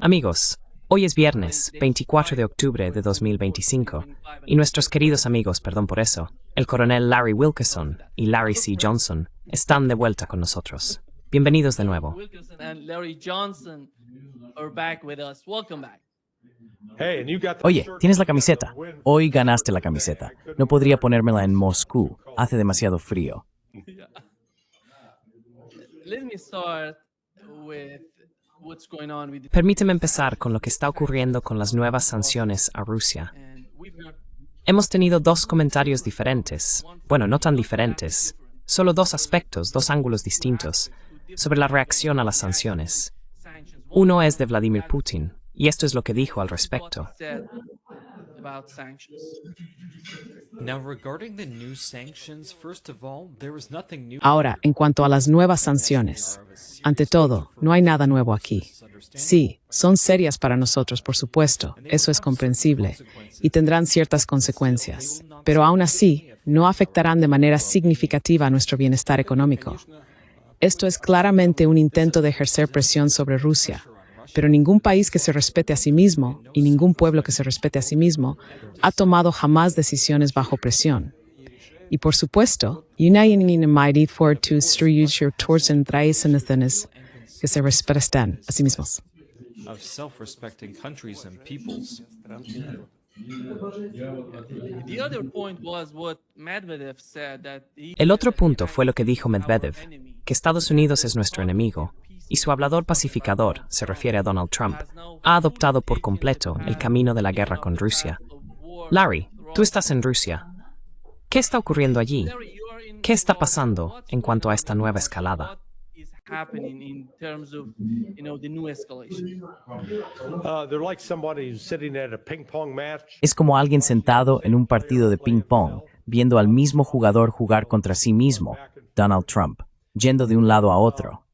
Amigos, hoy es viernes, 24 de octubre de 2025, y nuestros queridos amigos, perdón por eso, el coronel Larry Wilkerson y Larry C. Johnson, están de vuelta con nosotros. Bienvenidos de nuevo. Wilkerson and Larry Johnson are back with us. Welcome back. Oye, tienes la camiseta. Hoy ganaste la camiseta. No podría ponérmela en Moscú. Hace demasiado frío. Let me start with what's going on with Permíteme empezar con lo que está ocurriendo con las nuevas sanciones a Rusia. and we've got Hemos tenido dos comentarios diferentes, bueno, no tan diferentes, solo dos aspectos, dos ángulos distintos, sobre la reacción a las sanciones. sanctions. Uno es de Vladimir Putin, y esto es lo que dijo al respecto. Said about sanctions. Now, regarding the new sanctions, first of all, there was nothing new. Ahora, en cuanto a las nuevas sanciones, ante todo, no hay nada nuevo aquí. Sí, son serias para nosotros, por supuesto, eso es comprensible, y tendrán ciertas consecuencias, pero aún así, no afectarán de manera significativa a nuestro bienestar económico. Esto es claramente un intento de ejercer presión sobre Rusia, pero ningún país que se respete a sí mismo y ningún pueblo que se respete a sí mismo ha tomado jamás decisiones bajo presión. Y por supuesto, United for to towards que se respetan a sí mismos. Of self-respecting countries and peoples. The other point was what Medvedev said that he El otro punto fue lo que dijo Medvedev, que Estados Unidos es nuestro enemigo, y su hablador pacificador, se refiere a Donald Trump, ha adoptado por completo el camino de la guerra con Rusia. Larry, tú estás en Rusia. ¿Qué está ocurriendo allí? ¿Qué está pasando en cuanto a esta nueva escalada? What is happening in terms of, the new escalation? They're like somebody who's sitting at a ping pong match. Es como alguien sentado en un partido de ping-pong, viendo al mismo jugador jugar contra sí mismo, Donald Trump, yendo de un lado a otro.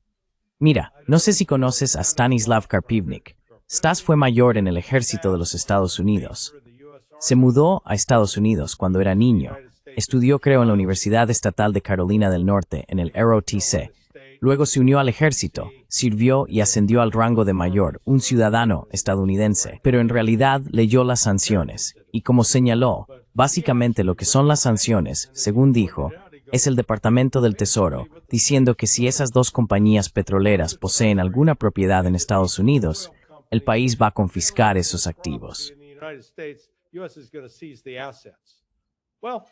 Mira, no sé si conoces a Stanislav Karpivnik. Stas fue mayor en el ejército de los Estados Unidos. Se mudó a Estados Unidos cuando era niño. Estudió, creo, en la Universidad Estatal de Carolina del Norte, en el ROTC. Luego se unió al ejército, sirvió y ascendió al rango de mayor, un ciudadano estadounidense. Pero en realidad leyó las sanciones, y como señaló, básicamente lo que son las sanciones, según dijo, es el Departamento del Tesoro, diciendo que si esas dos compañías petroleras poseen alguna propiedad en Estados Unidos, el país va a confiscar esos activos. In the United States, U.S. is going to seize the assets. Well,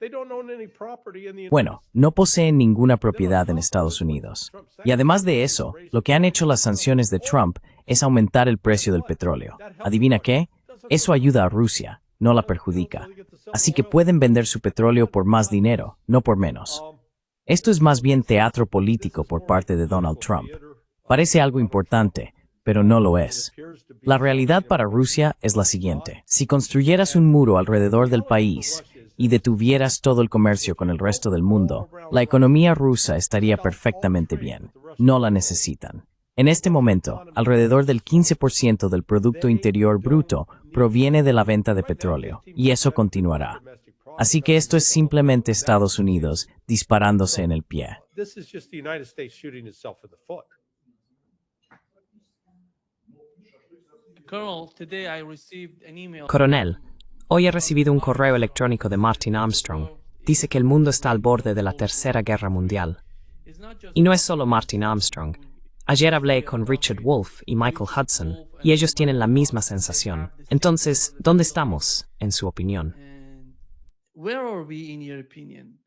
they don't own any property in the Bueno, no poseen ninguna propiedad en Estados Unidos. Y además de eso, lo que han hecho las sanciones de Trump es aumentar el precio del petróleo. ¿Adivina qué? Eso ayuda a Rusia, no la perjudica. Así que pueden vender su petróleo por más dinero, no por menos. Esto es más bien teatro político por parte de Donald Trump. Parece algo importante, pero no lo es. La realidad para Rusia es la siguiente. Si construyeras un muro alrededor del país y detuvieras todo el comercio con el resto del mundo, la economía rusa estaría perfectamente bien. No la necesitan. En este momento, alrededor del 15% del Producto Interior Bruto proviene de la venta de petróleo, y eso continuará. Así que esto es simplemente Estados Unidos disparándose en el pie. This is just the United States shooting itself in the foot. Colonel, today I received an email. Coronel, hoy he recibido un correo electrónico de Martin Armstrong. Dice que el mundo está al borde de la Tercera Guerra Mundial. It's not just Y no es solo Martin Armstrong. Ayer hablé con Richard Wolff y Michael Hudson, y ellos tienen la misma sensación. Entonces, ¿dónde estamos, en su opinión? and where are we in your opinion?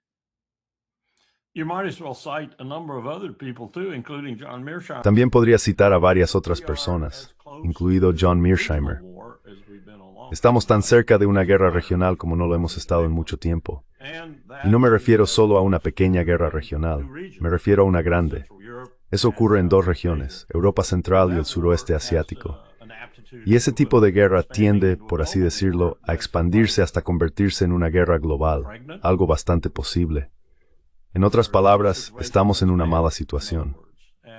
You might as well cite a number of other people too, including John Mearsheimer. También podría citar a varias otras personas, incluido John Mearsheimer. Estamos tan cerca de una guerra regional como no lo hemos estado en mucho tiempo. Y no me refiero solo a una pequeña guerra regional, me refiero a una grande. Eso ocurre en dos regiones, Europa Central y el suroeste asiático. Y ese tipo de guerra tiende, por así decirlo, a expandirse hasta convertirse en una guerra global, algo bastante posible. En otras palabras, estamos en una mala situación.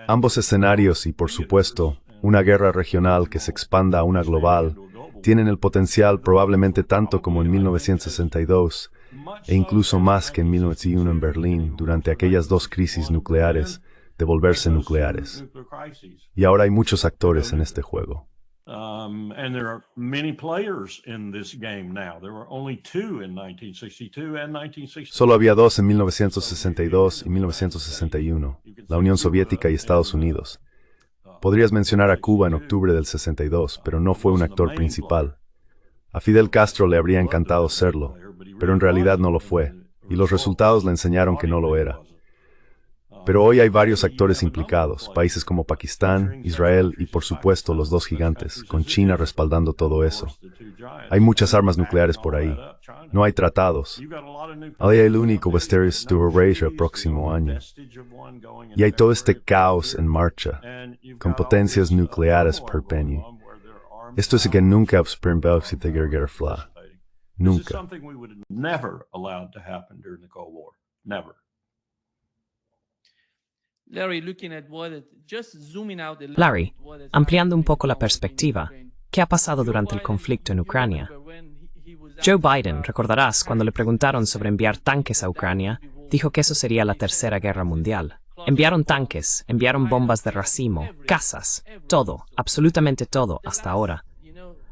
Ambos escenarios y, por supuesto, una guerra regional que se expanda a una global, tienen el potencial probablemente tanto como en 1962, e incluso más que en 1901 en Berlín, durante aquellas dos crisis nucleares, de volverse nucleares. Y ahora hay muchos actores en este juego. And there are many players in this game now. There were only two in 1962 and 1960. Solo había dos en 1962 y 1961, la Unión Soviética y Estados Unidos. Podrías mencionar a Cuba en octubre del 62, pero no fue un actor principal. A Fidel Castro le habría encantado serlo, pero en realidad no lo fue, y los resultados le enseñaron que no lo era. Pero hoy hay varios actores implicados, países como Pakistán, Israel y por supuesto los dos gigantes, con China respaldando todo eso. Hay muchas armas nucleares por ahí. No hay tratados. Hay el único Vesterius to Eurasia próximo año. Y hay todo este caos en marcha, con potencias nucleares per penny. Esto es que nunca observamos de guerra fría. Nunca. Never allowed to happen during the Cold War. Never. Larry, ampliando un poco la perspectiva, ¿qué ha pasado durante el conflicto en Ucrania? Joe Biden, recordarás, cuando le preguntaron sobre enviar tanques a Ucrania, dijo que eso sería la Tercera Guerra Mundial. Enviaron tanques, enviaron bombas de racimo, casas, todo, absolutamente todo, hasta ahora.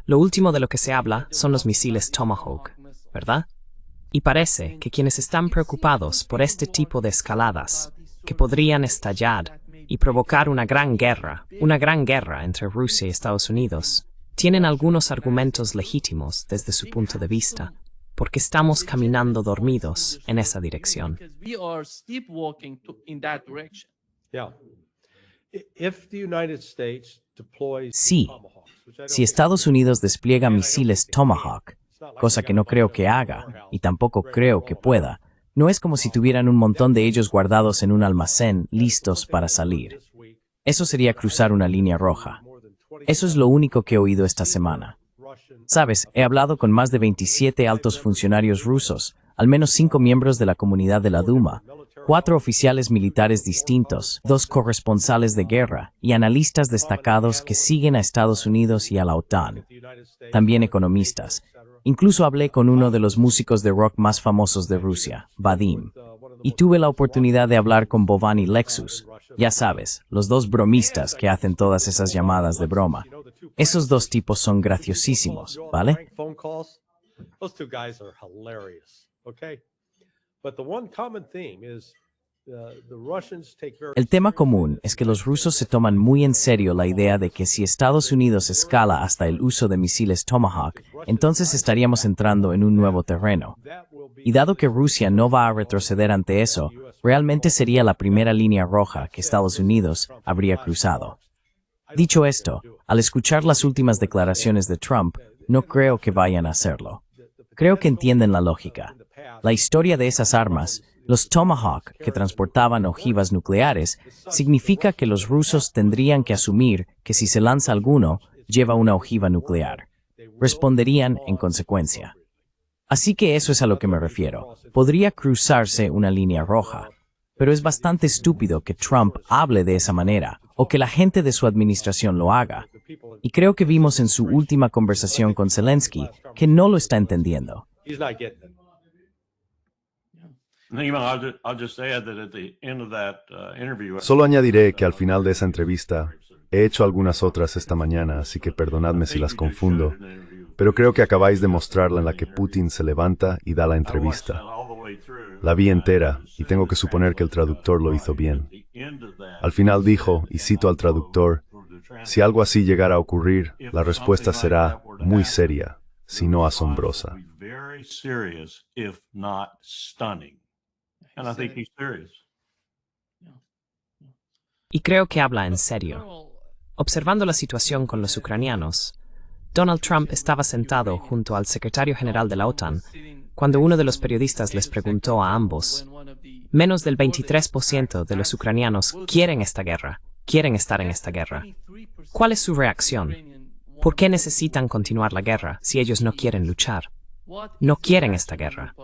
Lo último de lo que se habla son los misiles Tomahawk, ¿verdad? Y parece que quienes están preocupados por este tipo de escaladas, que podrían estallar y provocar una gran guerra entre Rusia y Estados Unidos, tienen algunos argumentos legítimos desde su punto de vista, porque estamos caminando dormidos en esa dirección. Sí, si Estados Unidos despliega misiles Tomahawk, cosa que no creo que haga, y tampoco creo que pueda, no es como si tuvieran un montón de ellos guardados en un almacén, listos para salir. Eso sería cruzar una línea roja. Eso es lo único que he oído esta semana. Sabes, he hablado con más de 27 altos funcionarios rusos, al menos 5 miembros de la comunidad de la Duma, 4 oficiales militares distintos, 2 corresponsales de guerra y analistas destacados que siguen a Estados Unidos y a la OTAN. También economistas. Incluso hablé con uno de los músicos de rock más famosos de Rusia, Vadim, y tuve la oportunidad de hablar con Bovan y Lexus, ya sabes, los dos bromistas que hacen todas esas llamadas de broma. Esos dos tipos son graciosísimos, ¿vale? El tema común es que los rusos se toman muy en serio la idea de que si Estados Unidos escala hasta el uso de misiles Tomahawk, entonces estaríamos entrando en un nuevo terreno. Y dado que Rusia no va a retroceder ante eso, realmente sería la primera línea roja que Estados Unidos habría cruzado. Dicho esto, al escuchar las últimas declaraciones de Trump, no creo que vayan a hacerlo. Creo que entienden la lógica. La historia de esas armas, los Tomahawk que transportaban ojivas nucleares, significa que los rusos tendrían que asumir que si se lanza alguno, lleva una ojiva nuclear. Responderían en consecuencia. Así que eso es a lo que me refiero. Podría cruzarse una línea roja. Pero es bastante estúpido que Trump hable de esa manera, o que la gente de su administración lo haga. Y creo que vimos en su última conversación con Zelensky que no lo está entendiendo. Solo añadiré que al final de esa entrevista he hecho algunas otras esta mañana, así que perdonadme si las confundo, pero creo que acabáis de mostrarla en la que Putin se levanta y da la entrevista. La vi entera y tengo que suponer que el traductor lo hizo bien. Al final dijo, y cito al traductor, si algo así llegara a ocurrir, la respuesta será muy seria, si no asombrosa. Y creo que habla en serio. Observando la situación con los ucranianos, Donald Trump estaba sentado junto al secretario general de la OTAN cuando uno de los periodistas les preguntó a ambos, menos del 23% de los ucranianos quieren esta guerra, quieren estar en esta guerra. ¿Cuál es su reacción? ¿Por qué necesitan continuar la guerra si ellos no quieren luchar? No quieren esta guerra.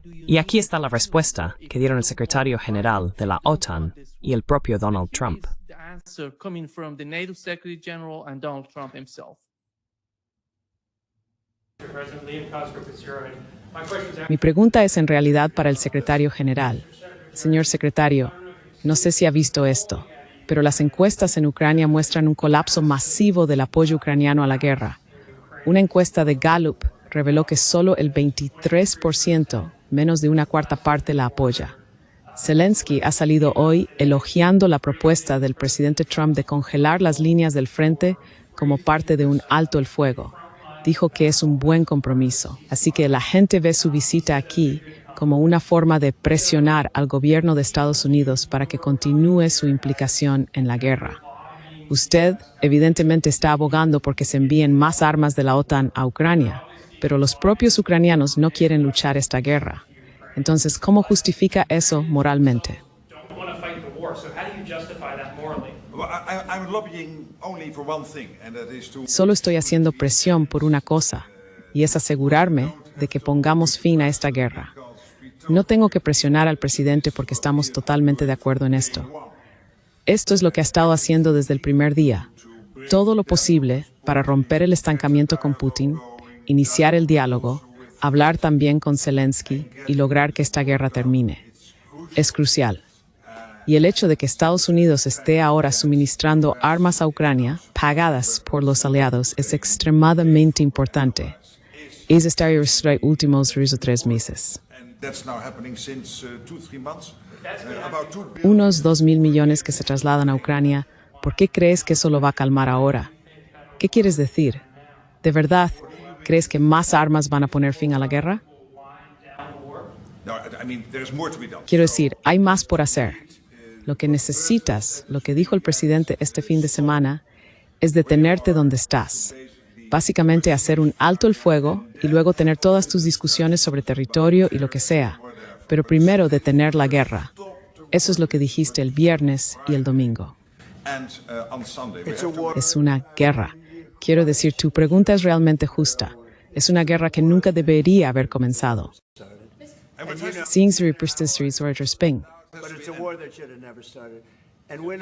Y aquí está la respuesta que dieron el secretario general de la OTAN y el propio Donald Trump. Mi pregunta es en realidad para el secretario general. Señor secretario, no sé si ha visto esto. pero las encuestas en Ucrania muestran un colapso masivo del apoyo ucraniano a la guerra. Una encuesta de Gallup reveló que solo el 23%, menos de una cuarta parte, la apoya. Zelensky ha salido hoy elogiando la propuesta del presidente Trump de congelar las líneas del frente como parte de un alto el fuego. Dijo que es un buen compromiso, así que la gente ve su visita aquí como una forma de presionar al gobierno de Estados Unidos para que continúe su implicación en la guerra. Usted, evidentemente, está abogando porque se envíen más armas de la OTAN a Ucrania, pero los propios ucranianos no quieren luchar esta guerra. Entonces, ¿cómo justifica eso moralmente? Solo estoy haciendo presión por una cosa, y es asegurarme de que pongamos fin a esta guerra. No tengo que presionar al presidente porque estamos totalmente de acuerdo en esto. Esto es lo que ha estado haciendo desde el primer día. Todo lo posible para romper el estancamiento con Putin, iniciar el diálogo, hablar también con Zelensky y lograr que esta guerra termine. Es crucial. Y el hecho de que Estados Unidos esté ahora suministrando armas a Ucrania, pagadas por los aliados, es extremadamente importante. Es estar en los últimos 2 o 3 meses. Unos 2.000 millones que se trasladan a Ucrania. ¿Por qué crees que eso lo va a calmar ahora? ¿Qué quieres decir? ¿De verdad crees que más armas van a poner fin a la guerra? Quiero decir, hay más por hacer. Lo que necesitas, lo que dijo el presidente este fin de semana, es detenerte donde estás. Básicamente hacer un alto el fuego y luego tener todas tus discusiones sobre territorio y lo que sea. Pero primero detener la guerra. Eso es lo que dijiste el viernes y el domingo. Es una guerra. Quiero decir, tu pregunta es realmente justa. Es una guerra que nunca debería haber comenzado.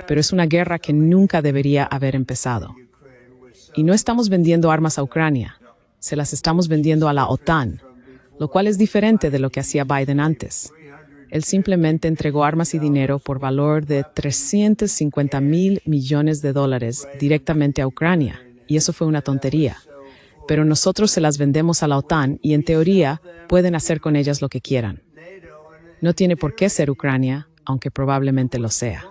Pero es una guerra que nunca debería haber empezado. Y no estamos vendiendo armas a Ucrania. Se las estamos vendiendo a la OTAN, lo cual es diferente de lo que hacía Biden antes. Él simplemente entregó armas y dinero por valor de $350.000 millones directamente a Ucrania, y eso fue una tontería. Pero nosotros se las vendemos a la OTAN y en teoría pueden hacer con ellas lo que quieran. No tiene por qué ser Ucrania, aunque probablemente lo sea.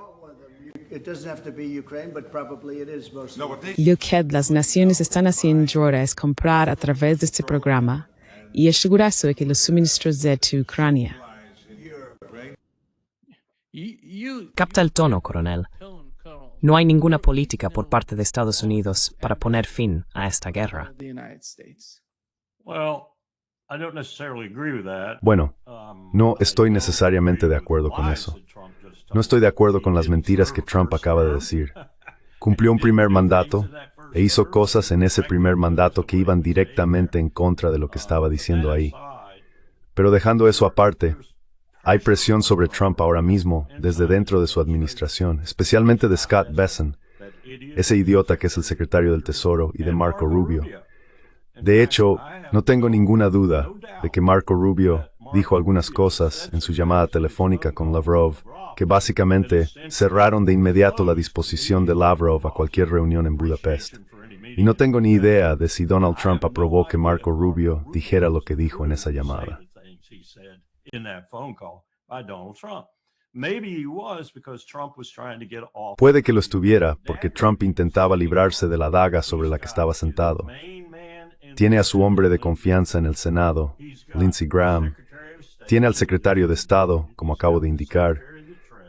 Lo que las naciones están haciendo ahora es comprar a través de este programa y asegurarse de que los suministros de Ucrania. Capta el tono, coronel. No hay ninguna política por parte de Estados Unidos para poner fin a esta guerra. Bueno, no estoy necesariamente de acuerdo con eso. No estoy de acuerdo con las mentiras que Trump acaba de decir. Cumplió un primer mandato e hizo cosas en ese primer mandato que iban directamente en contra de lo que estaba diciendo ahí. Pero dejando eso aparte, hay presión sobre Trump ahora mismo desde dentro de su administración, especialmente de Scott Bessent, ese idiota que es el secretario del Tesoro, y de Marco Rubio. De hecho, no tengo ninguna duda de que Marco Rubio dijo algunas cosas en su llamada telefónica con Lavrov que básicamente cerraron de inmediato la disposición de Lavrov a cualquier reunión en Budapest. Y no tengo ni idea de si Donald Trump aprobó que Marco Rubio dijera lo que dijo en esa llamada. Puede que lo estuviera porque Trump intentaba librarse de la daga sobre la que estaba sentado. Tiene a su hombre de confianza en el Senado, Lindsey Graham. Tiene al secretario de Estado, como acabo de indicar.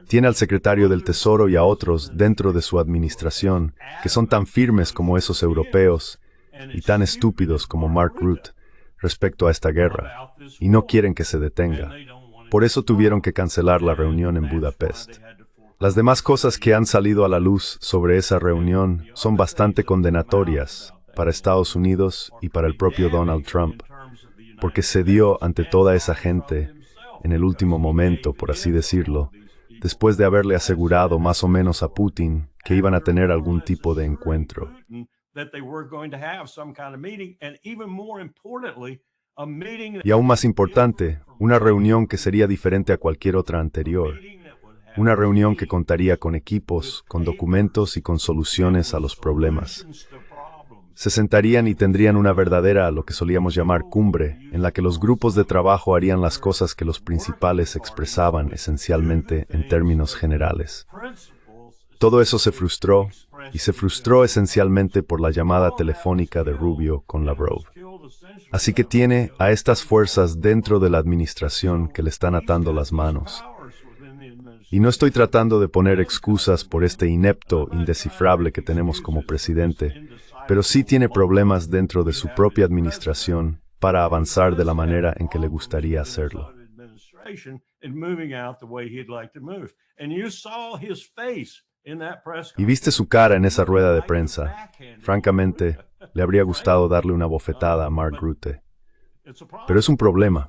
Tiene al secretario del Tesoro y a otros dentro de su administración que son tan firmes como esos europeos y tan estúpidos como Mark Rutte respecto a esta guerra, y no quieren que se detenga. Por eso tuvieron que cancelar la reunión en Budapest. Las demás cosas que han salido a la luz sobre esa reunión son bastante condenatorias para Estados Unidos y para el propio Donald Trump, porque cedió ante toda esa gente en el último momento, por así decirlo, después de haberle asegurado más o menos a Putin que iban a tener algún tipo de encuentro. Y aún más importante, una reunión que sería diferente a cualquier otra anterior. Una reunión que contaría con equipos, con documentos y con soluciones a los problemas. Se sentarían y tendrían una verdadera, lo que solíamos llamar cumbre, en la que los grupos de trabajo harían las cosas que los principales expresaban esencialmente en términos generales. Todo eso se frustró, y se frustró esencialmente por la llamada telefónica de Rubio con Lavrov. Así que tiene a estas fuerzas dentro de la administración que le están atando las manos. Y no estoy tratando de poner excusas por este inepto, indescifrable que tenemos como presidente, pero sí tiene problemas dentro de su propia administración para avanzar de la manera en que le gustaría hacerlo. Y viste su cara en esa rueda de prensa. Francamente, le habría gustado darle una bofetada a Mark Rutte. Pero es un problema.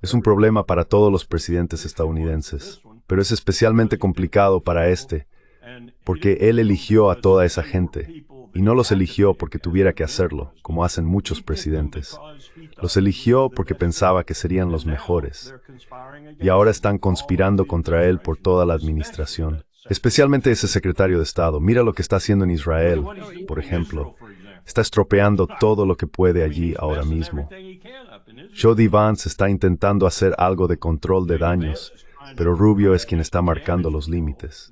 Es un problema para todos los presidentes estadounidenses. Pero es especialmente complicado para este, porque él eligió a toda esa gente. Y no los eligió porque tuviera que hacerlo, como hacen muchos presidentes. Los eligió porque pensaba que serían los mejores. Y ahora están conspirando contra él por toda la administración. Especialmente ese secretario de Estado. Mira lo que está haciendo en Israel, por ejemplo. Está estropeando todo lo que puede allí ahora mismo. Jody Vance está intentando hacer algo de control de daños, pero Rubio es quien está marcando los límites.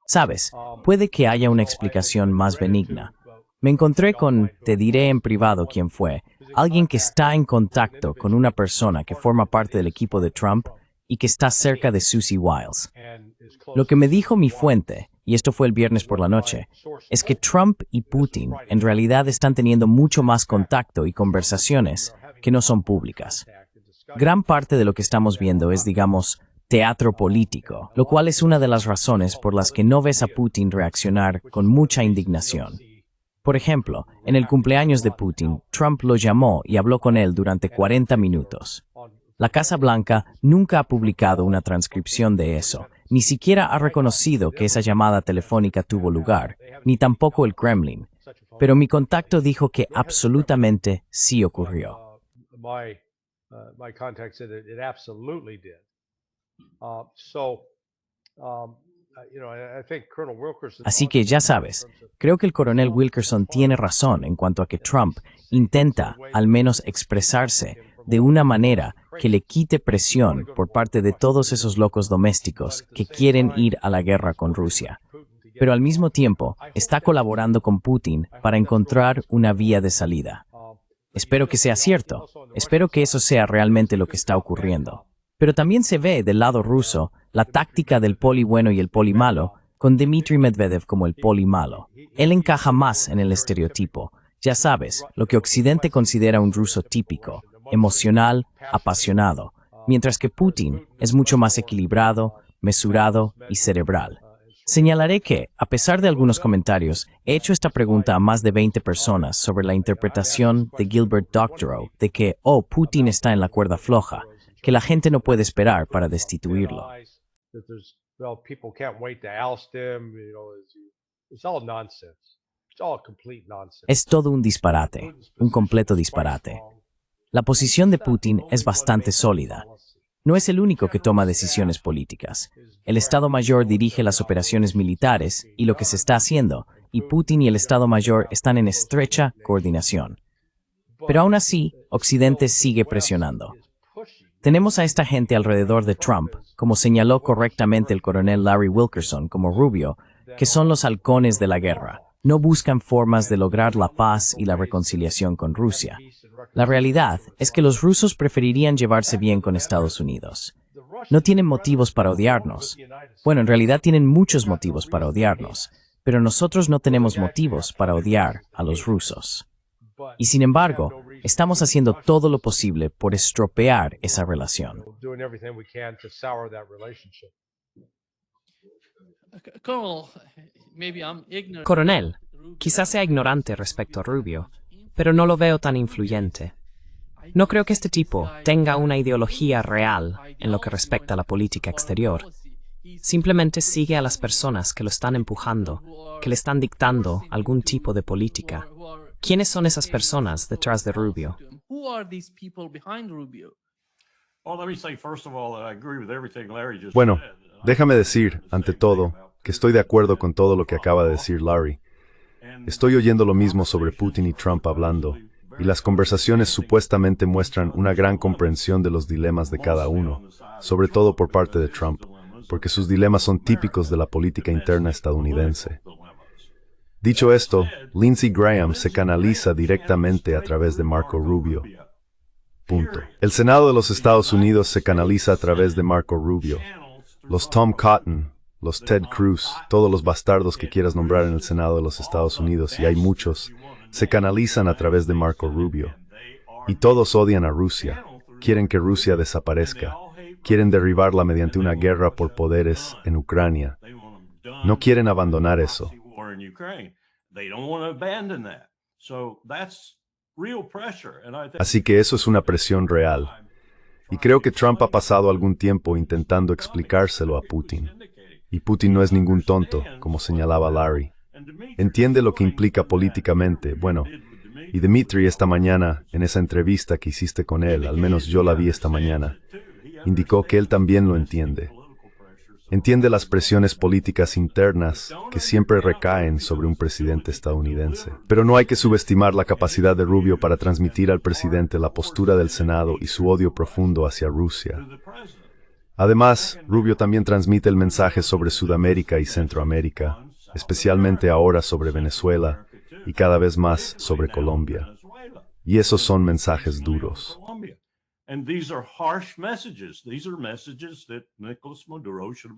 Sabes, puede que haya una explicación más benigna. Me encontré con, te diré en privado quién fue, alguien que está en contacto con una persona que forma parte del equipo de Trump y que está cerca de Susie Wiles. Lo que me dijo mi fuente, y esto fue el viernes por la noche, es que Trump y Putin en realidad están teniendo mucho más contacto y conversaciones que no son públicas. Gran parte de lo que estamos viendo es, digamos, teatro político, lo cual es una de las razones por las que no ves a Putin reaccionar con mucha indignación. Por ejemplo, en el cumpleaños de Putin, Trump lo llamó y habló con él durante 40 minutos. La Casa Blanca nunca ha publicado una transcripción de eso, ni siquiera ha reconocido que esa llamada telefónica tuvo lugar, ni tampoco el Kremlin. Pero mi contacto dijo que absolutamente sí ocurrió. Así que ya sabes, creo que el coronel Wilkerson tiene razón en cuanto a que Trump intenta al menos expresarse de una manera que le quite presión por parte de todos esos locos domésticos que quieren ir a la guerra con Rusia. Pero al mismo tiempo está colaborando con Putin para encontrar una vía de salida. Espero que sea cierto. Espero que eso sea realmente lo que está ocurriendo. Pero también se ve del lado ruso la táctica del poli bueno y el poli malo, con Dmitry Medvedev como el poli malo. Él encaja más en el estereotipo. Ya sabes, lo que Occidente considera un ruso típico, emocional, apasionado, mientras que Putin es mucho más equilibrado, mesurado y cerebral. Señalaré que, a pesar de algunos comentarios, he hecho esta pregunta a más de 20 personas sobre la interpretación de Gilbert Doctorow de que, Putin está en la cuerda floja, que la gente no puede esperar para destituirlo. Es todo un disparate, un completo disparate. La posición de Putin es bastante sólida. No es el único que toma decisiones políticas. El Estado Mayor dirige las operaciones militares y lo que se está haciendo, y Putin y el Estado Mayor están en estrecha coordinación. Pero aún así, Occidente sigue presionando. Tenemos a esta gente alrededor de Trump, como señaló correctamente el coronel Larry Wilkerson como Rubio, que son los halcones de la guerra. No buscan formas de lograr la paz y la reconciliación con Rusia. La realidad es que los rusos preferirían llevarse bien con Estados Unidos. No tienen motivos para odiarnos. Bueno, en realidad tienen muchos motivos para odiarnos, pero nosotros no tenemos motivos para odiar a los rusos. Y sin embargo, estamos haciendo todo lo posible por estropear esa relación. Coronel, quizás sea ignorante respecto a Rubio, pero no lo veo tan influyente. No creo que este tipo tenga una ideología real en lo que respecta a la política exterior. Simplemente sigue a las personas que lo están empujando, que le están dictando algún tipo de política. ¿Quiénes son esas personas detrás de Rubio? Who are these people behind Rubio? Well, let me say, first of all, that I agree with everything Larry just Bueno, said. déjame decir, ante todo, que estoy de acuerdo con todo lo que acaba de decir Larry. Estoy oyendo lo mismo sobre Putin y Trump hablando, y las conversaciones supuestamente muestran una gran comprensión de los dilemas de cada uno, sobre todo por parte de Trump, porque sus dilemas son típicos de la política interna estadounidense. Dicho esto, Lindsey Graham se canaliza directamente a través de Marco Rubio. Punto. El Senado de los Estados Unidos se canaliza a través de Marco Rubio. Los Tom Cotton, los Ted Cruz, todos los bastardos que quieras nombrar en el Senado de los Estados Unidos, y hay muchos, se canalizan a través de Marco Rubio. Y todos odian a Rusia, quieren que Rusia desaparezca, quieren derribarla mediante una guerra por poderes en Ucrania. No quieren abandonar eso. Así que eso es una presión real. Y creo que Trump ha pasado algún tiempo intentando explicárselo a Putin. Y Putin no es ningún tonto, como señalaba Larry. Entiende lo que implica políticamente. Bueno, y Dmitry esta mañana, en esa entrevista que hiciste con él, al menos yo la vi esta mañana, indicó que él también lo entiende. Entiende las presiones políticas internas que siempre recaen sobre un presidente estadounidense. Pero no hay que subestimar la capacidad de Rubio para transmitir al presidente la postura del Senado y su odio profundo hacia Rusia. Además, Rubio también transmite el mensaje sobre Sudamérica y Centroamérica, especialmente ahora sobre Venezuela y cada vez más sobre Colombia. Y esos son mensajes duros.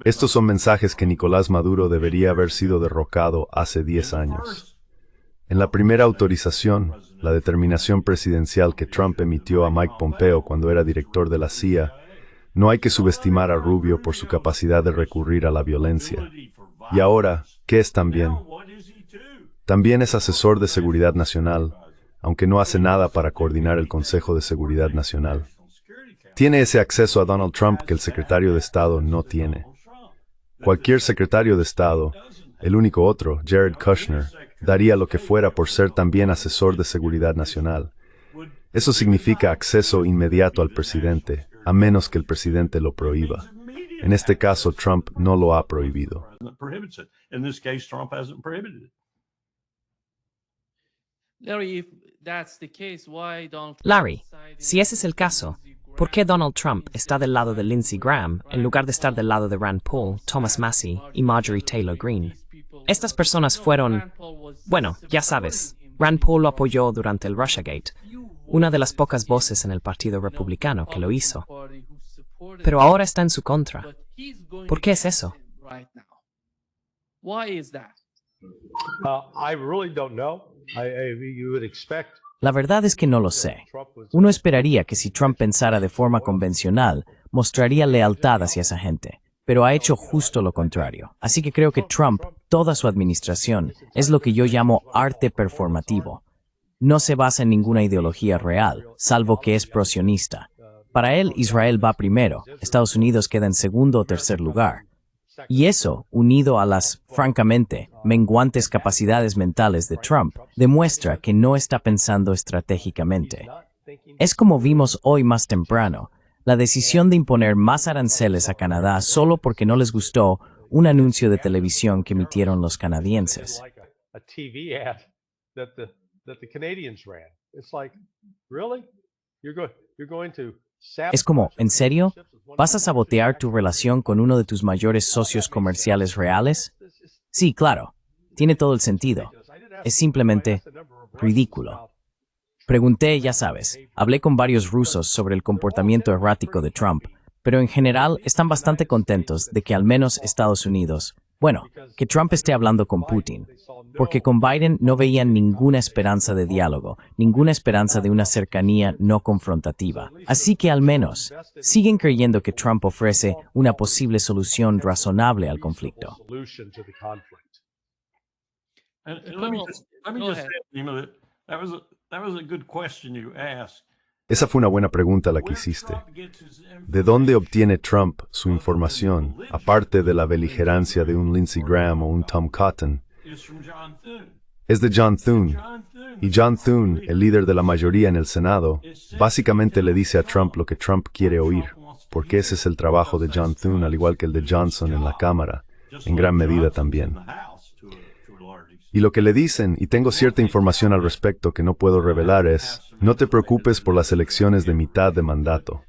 Estos son mensajes que Nicolás Maduro debería haber sido derrocado hace 10 años. En la primera autorización, la determinación presidencial que Trump emitió a Mike Pompeo cuando era director de la CIA, no hay que subestimar a Rubio por su capacidad de recurrir a la violencia. Y ahora, ¿qué es también? También es asesor de seguridad nacional, aunque no hace nada para coordinar el Consejo de Seguridad Nacional. Tiene ese acceso a Donald Trump que el secretario de Estado no tiene. Cualquier secretario de Estado, el único otro, Jared Kushner, daría lo que fuera por ser también asesor de seguridad nacional. Eso significa acceso inmediato al presidente, a menos que el presidente lo prohíba. En este caso, Trump no lo ha prohibido. Larry, si ese es el caso, ¿por qué Donald Trump está del lado de Lindsey Graham en lugar de estar del lado de Rand Paul, Thomas Massie y Marjorie Taylor Greene? Estas personas fueron, bueno, ya sabes, Rand Paul lo apoyó durante el Russiagate, una de las pocas voces en el Partido Republicano que lo hizo. Pero ahora está en su contra. ¿Por qué es eso? I really don't know. You would expect. La verdad es que no lo sé. Uno esperaría que si Trump pensara de forma convencional, mostraría lealtad hacia esa gente, pero ha hecho justo lo contrario. Así que creo que Trump, toda su administración, es lo que yo llamo arte performativo. No se basa en ninguna ideología real, salvo que es prosionista. Para él, Israel va primero, Estados Unidos queda en segundo o tercer lugar. Y eso, unido a las, francamente, menguantes capacidades mentales de Trump, demuestra que no está pensando estratégicamente. Es como vimos hoy más temprano, la decisión de imponer más aranceles a Canadá solo porque no les gustó un anuncio de televisión que emitieron los canadienses. Es como, ¿en serio? ¿Vas a sabotear tu relación con uno de tus mayores socios comerciales reales? Sí, claro. Tiene todo el sentido. Es simplemente ridículo. Pregunté, ya sabes, hablé con varios rusos sobre el comportamiento errático de Trump, pero en general están bastante contentos de que al menos Estados Unidos, bueno, que Trump esté hablando con Putin, porque con Biden no veían ninguna esperanza de diálogo, ninguna esperanza de una cercanía no confrontativa. Así que al menos siguen creyendo que Trump ofrece una posible solución razonable al conflicto. Esa fue una buena pregunta la que hiciste. ¿De dónde obtiene Trump su información, aparte de la beligerancia de un Lindsey Graham o un Tom Cotton? Es de John Thune. Y John Thune, el líder de la mayoría en el Senado, básicamente le dice a Trump lo que Trump quiere oír, porque ese es el trabajo de John Thune, al igual que el de Johnson en la Cámara, en gran medida también. Y lo que le dicen, y tengo cierta información al respecto que no puedo revelar, es: no te preocupes por las elecciones de mitad de mandato.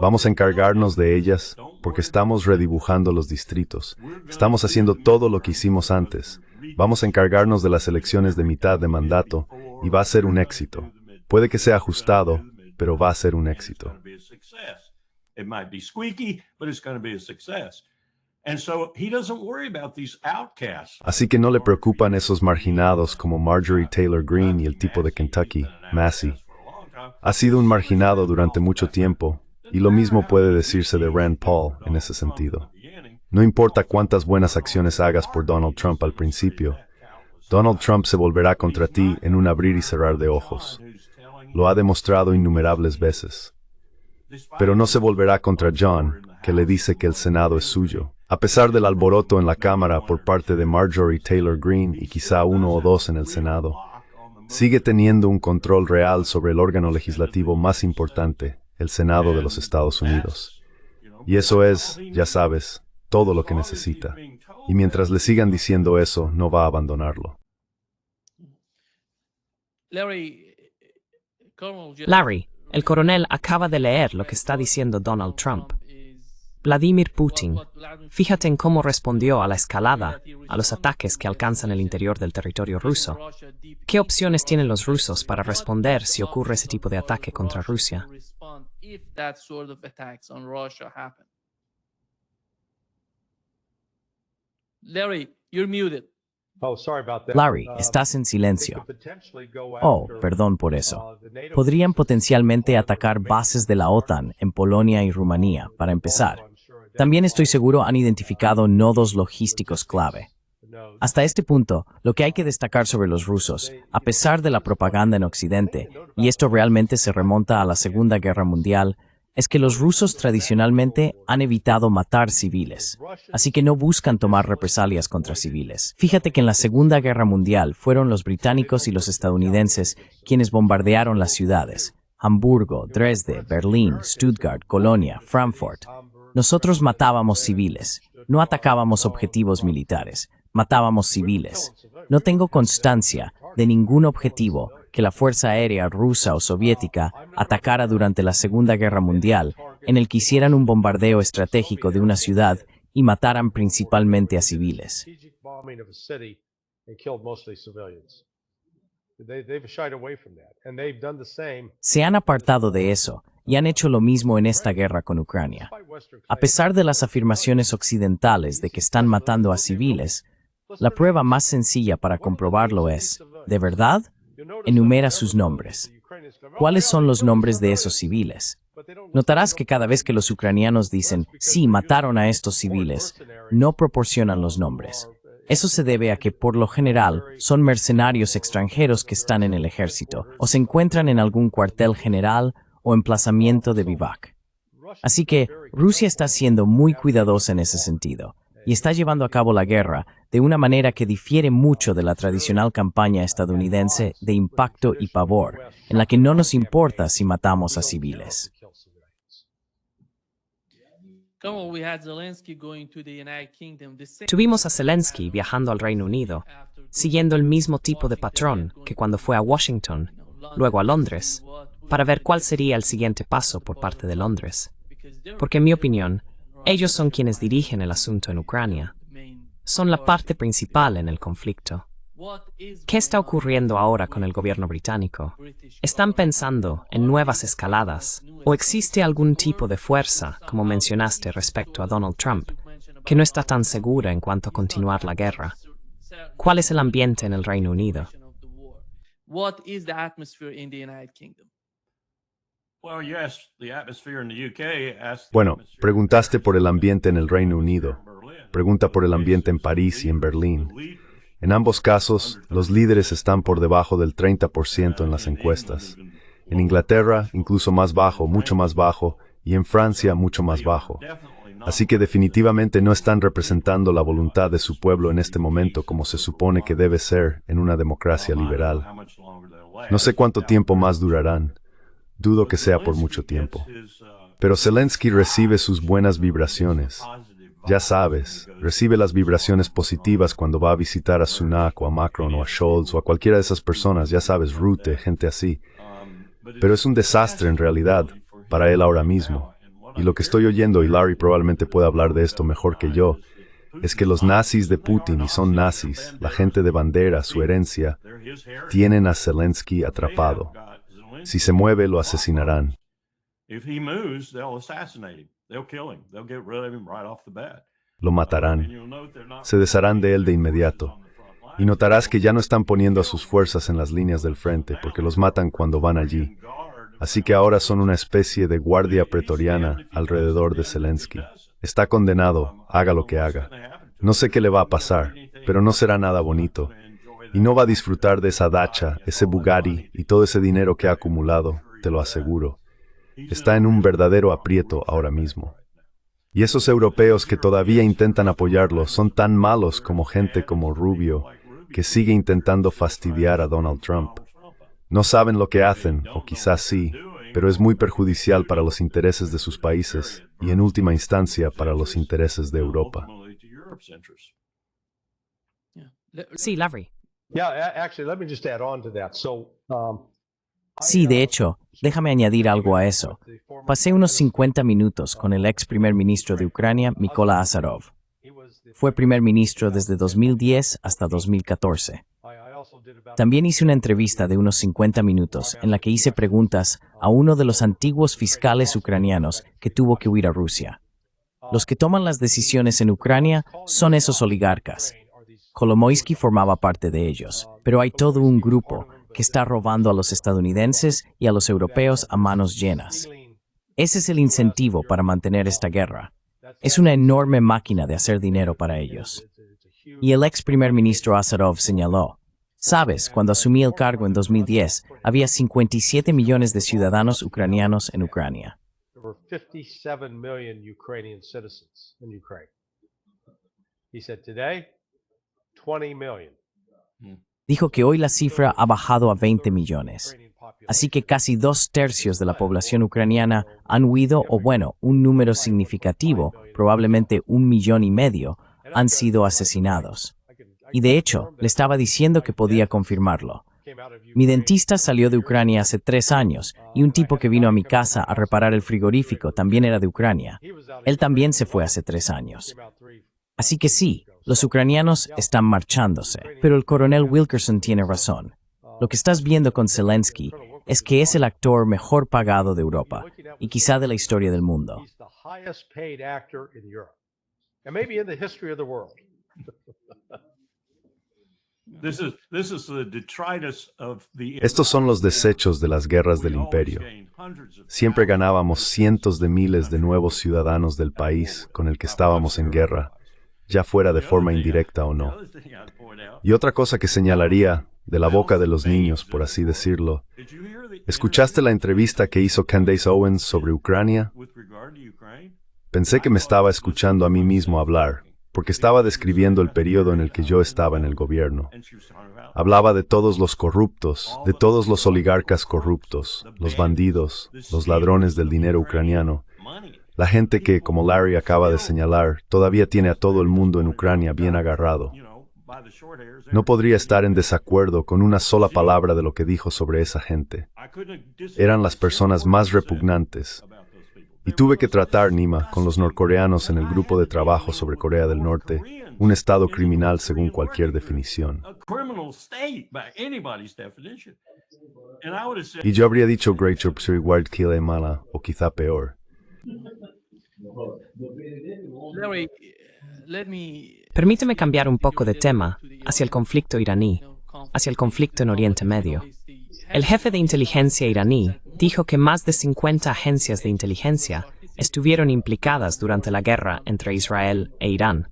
Vamos a encargarnos de ellas porque estamos redibujando los distritos. Estamos haciendo todo lo que hicimos antes. Vamos a encargarnos de las elecciones de mitad de mandato y va a ser un éxito. Puede que sea ajustado, pero va a ser un éxito. Así que no le preocupan esos marginados como Marjorie Taylor Greene y el tipo de Kentucky, Massey. Ha sido un marginado durante mucho tiempo, y lo mismo puede decirse de Rand Paul en ese sentido. No importa cuántas buenas acciones hagas por Donald Trump al principio, Donald Trump se volverá contra ti en un abrir y cerrar de ojos. Lo ha demostrado innumerables veces. Pero no se volverá contra John, que le dice que el Senado es suyo. A pesar del alboroto en la Cámara por parte de Marjorie Taylor Greene y quizá uno o dos en el Senado, sigue teniendo un control real sobre el órgano legislativo más importante, el Senado de los Estados Unidos. Y eso es, ya sabes, todo lo que necesita. Y mientras le sigan diciendo eso, no va a abandonarlo. Larry, el coronel acaba de leer lo que está diciendo Donald Trump. Vladimir Putin, fíjate en cómo respondió a la escalada, a los ataques que alcanzan el interior del territorio ruso. ¿Qué opciones tienen los rusos para responder si ocurre ese tipo de ataque contra Rusia? Larry, you're muted. Larry, estás en silencio. Oh, perdón por eso. Podrían potencialmente atacar bases de la OTAN en Polonia y Rumanía, para empezar. También estoy seguro han identificado nodos logísticos clave. Hasta este punto, lo que hay que destacar sobre los rusos, a pesar de la propaganda en Occidente, y esto realmente se remonta a la Segunda Guerra Mundial, es que los rusos tradicionalmente han evitado matar civiles, así que no buscan tomar represalias contra civiles. Fíjate que en la Segunda Guerra Mundial fueron los británicos y los estadounidenses quienes bombardearon las ciudades: Hamburgo, Dresde, Berlín, Stuttgart, Colonia, Frankfurt. Nosotros matábamos civiles, no atacábamos objetivos militares, matábamos civiles. No tengo constancia de ningún objetivo que la Fuerza Aérea rusa o soviética atacara durante la Segunda Guerra Mundial, en el que hicieran un bombardeo estratégico de una ciudad y mataran principalmente a civiles. Se han apartado de eso y han hecho lo mismo en esta guerra con Ucrania. A pesar de las afirmaciones occidentales de que están matando a civiles, la prueba más sencilla para comprobarlo es, ¿de verdad? Enumera sus nombres. ¿Cuáles son los nombres de esos civiles? Notarás que cada vez que los ucranianos dicen, sí, mataron a estos civiles, no proporcionan los nombres. Eso se debe a que, por lo general, son mercenarios extranjeros que están en el ejército, o se encuentran en algún cuartel general o emplazamiento de vivac. Así que, Rusia está siendo muy cuidadosa en ese sentido, y está llevando a cabo la guerra de una manera que difiere mucho de la tradicional campaña estadounidense de impacto y pavor, en la que no nos importa si matamos a civiles. Tuvimos a Zelensky viajando al Reino Unido, siguiendo el mismo tipo de patrón que cuando fue a Washington, luego a Londres, para ver cuál sería el siguiente paso por parte de Londres. Porque en mi opinión, ellos son quienes dirigen el asunto en Ucrania. Son la parte principal en el conflicto. ¿Qué está ocurriendo ahora con el gobierno británico? ¿Están pensando en nuevas escaladas? ¿O existe algún tipo de fuerza, como mencionaste respecto a Donald Trump, que no está tan segura en cuanto a continuar la guerra? ¿Cuál es el ambiente en el Reino Unido? Bueno, preguntaste por el ambiente en el Reino Unido. Pregunta por el ambiente en París y en Berlín. En ambos casos, los líderes están por debajo del 30% en las encuestas. En Inglaterra, incluso más bajo, mucho más bajo, y en Francia, mucho más bajo. Así que definitivamente no están representando la voluntad de su pueblo en este momento como se supone que debe ser en una democracia liberal. No sé cuánto tiempo más durarán. Dudo que sea por mucho tiempo. Pero Zelensky recibe sus buenas vibraciones. Ya sabes, recibe las vibraciones positivas cuando va a visitar a Sunak o a Macron o a Scholz o a cualquiera de esas personas, ya sabes, Rutte, gente así. Pero es un desastre en realidad para él ahora mismo. Y lo que estoy oyendo, y Larry probablemente puede hablar de esto mejor que yo, es que los nazis de Putin, y son nazis, la gente de bandera, su herencia, tienen a Zelensky atrapado. Si se mueve, lo asesinarán. Lo matarán. Se desharán de él de inmediato. Y notarás que ya no están poniendo a sus fuerzas en las líneas del frente, porque los matan cuando van allí. Así que ahora son una especie de guardia pretoriana alrededor de Zelensky. Está condenado, haga lo que haga. No sé qué le va a pasar, pero no será nada bonito. Y no va a disfrutar de esa dacha, ese Bugatti y todo ese dinero que ha acumulado, te lo aseguro. Está en un verdadero aprieto ahora mismo. Y esos europeos que todavía intentan apoyarlo son tan malos como gente como Rubio, que sigue intentando fastidiar a Donald Trump. No saben lo que hacen, o quizás sí, pero es muy perjudicial para los intereses de sus países y en última instancia para los intereses de Europa. Sí, Larry. Sí, de hecho, déjame añadir algo a eso. Pasé unos 50 minutos con el ex primer ministro de Ucrania, Mykola Azarov. Fue primer ministro desde 2010 hasta 2014. También hice una entrevista de unos 50 minutos en la que hice preguntas a uno de los antiguos fiscales ucranianos que tuvo que huir a Rusia. Los que toman las decisiones en Ucrania son esos oligarcas. Kolomoisky formaba parte de ellos, pero hay todo un grupo que está robando a los estadounidenses y a los europeos a manos llenas. Ese es el incentivo para mantener esta guerra. Es una enorme máquina de hacer dinero para ellos. Y el ex primer ministro Azarov señaló: sabes, cuando asumí el cargo en 2010, había 57 millones de ciudadanos ucranianos en Ucrania. Dijo que hoy la cifra ha bajado a 20 millones. Así que casi 2/3 de la población ucraniana han huido, o bueno, un número significativo, probablemente 1,5 millones, han sido asesinados. Y de hecho, le estaba diciendo que podía confirmarlo. Mi dentista salió de Ucrania hace 3 años y un tipo que vino a mi casa a reparar el frigorífico también era de Ucrania. Él también se fue hace 3 años. Así que sí, los ucranianos están marchándose, pero el coronel Wilkerson tiene razón. Lo que estás viendo con Zelensky es que es el actor mejor pagado de Europa y quizá de la historia del mundo. Estos son los desechos de las guerras del imperio. Siempre ganábamos cientos de miles de nuevos ciudadanos del país con el que estábamos en guerra, ya fuera de forma indirecta o no. Y otra cosa que señalaría, de la boca de los niños, por así decirlo, ¿escuchaste la entrevista que hizo Candace Owens sobre Ucrania? Pensé que me estaba escuchando a mí mismo hablar, porque estaba describiendo el periodo en el que yo estaba en el gobierno. Hablaba de todos los corruptos, de todos los oligarcas corruptos, los bandidos, los ladrones del dinero ucraniano, la gente que, como Larry acaba de señalar, todavía tiene a todo el mundo en Ucrania bien agarrado. No podría estar en desacuerdo con una sola palabra de lo que dijo sobre esa gente. Eran las personas más repugnantes. Y tuve que tratar, Nima, con los norcoreanos en el grupo de trabajo sobre Corea del Norte, un estado criminal según cualquier definición. Y yo habría dicho Great igual que mala, o quizá peor. Larry, let me Permíteme cambiar un poco de tema hacia el conflicto iraní, hacia el conflicto en Oriente Medio. El jefe de inteligencia iraní dijo que más de 50 agencias de inteligencia estuvieron implicadas durante la guerra entre Israel e Irán.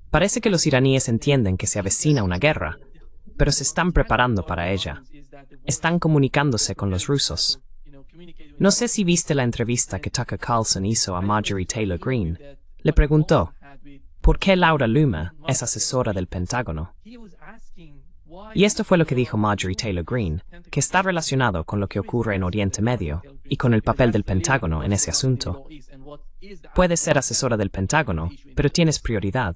Parece que los iraníes entienden que se avecina una guerra, pero se están preparando para ella. Están comunicándose con los rusos. No sé si viste la entrevista que Tucker Carlson hizo a Marjorie Taylor Greene, Le preguntó, ¿por qué Laura Loomer es asesora del Pentágono? Y esto fue lo que dijo Marjorie Taylor Greene, que está relacionado con lo que ocurre en Oriente Medio y con el papel del Pentágono en ese asunto. Puedes ser asesora del Pentágono, pero tienes prioridad.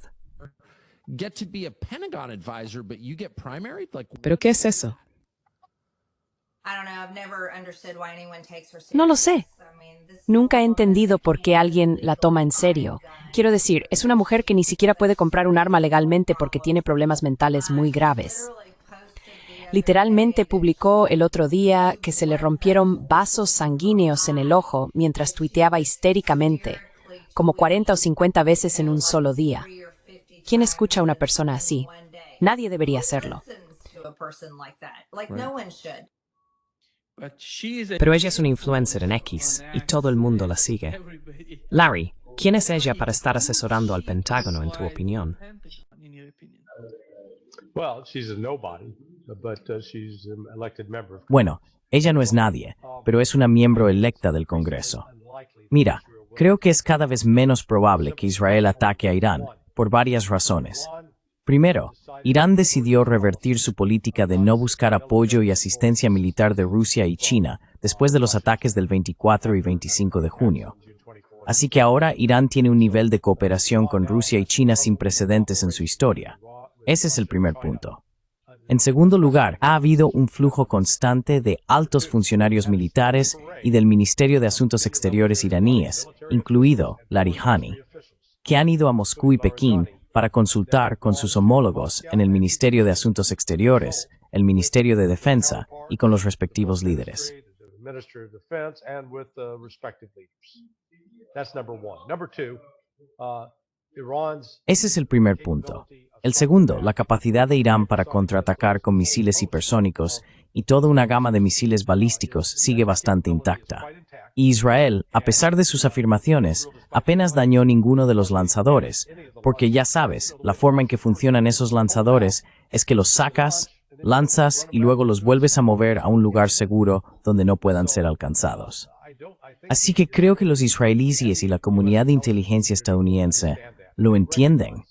¿Pero qué es eso? No lo sé. Nunca he entendido por qué alguien la toma en serio. Quiero decir, es una mujer que ni siquiera puede comprar un arma legalmente porque tiene problemas mentales muy graves. Literalmente publicó el otro día que se le rompieron vasos sanguíneos en el ojo mientras tuiteaba histéricamente, como 40 o 50 veces en un solo día. ¿Quién escucha a una persona así? Nadie debería hacerlo. Pero ella es una influencer en X y todo el mundo la sigue. Larry, ¿quién es ella para estar asesorando al Pentágono, en tu opinión? Bueno, ella no es nadie, pero es una miembro electa del Congreso. Mira, creo que es cada vez menos probable que Israel ataque a Irán, por varias razones. Primero, Irán decidió revertir su política de no buscar apoyo y asistencia militar de Rusia y China después de los ataques del 24 y 25 de junio. Así que ahora Irán tiene un nivel de cooperación con Rusia y China sin precedentes en su historia. Ese es el primer punto. En segundo lugar, ha habido un flujo constante de altos funcionarios militares y del Ministerio de Asuntos Exteriores iraníes, incluido Larijani, que han ido a Moscú y Pekín para consultar con sus homólogos en el Ministerio de Asuntos Exteriores, el Ministerio de Defensa y con los respectivos líderes. Ese es el primer punto. El segundo, la capacidad de Irán para contraatacar con misiles hipersónicos y toda una gama de misiles balísticos sigue bastante intacta. Y Israel, a pesar de sus afirmaciones, apenas dañó ninguno de los lanzadores, porque ya sabes, la forma en que funcionan esos lanzadores es que los sacas, lanzas y luego los vuelves a mover a un lugar seguro donde no puedan ser alcanzados. Así que creo que los israelíes y la comunidad de inteligencia estadounidense lo entienden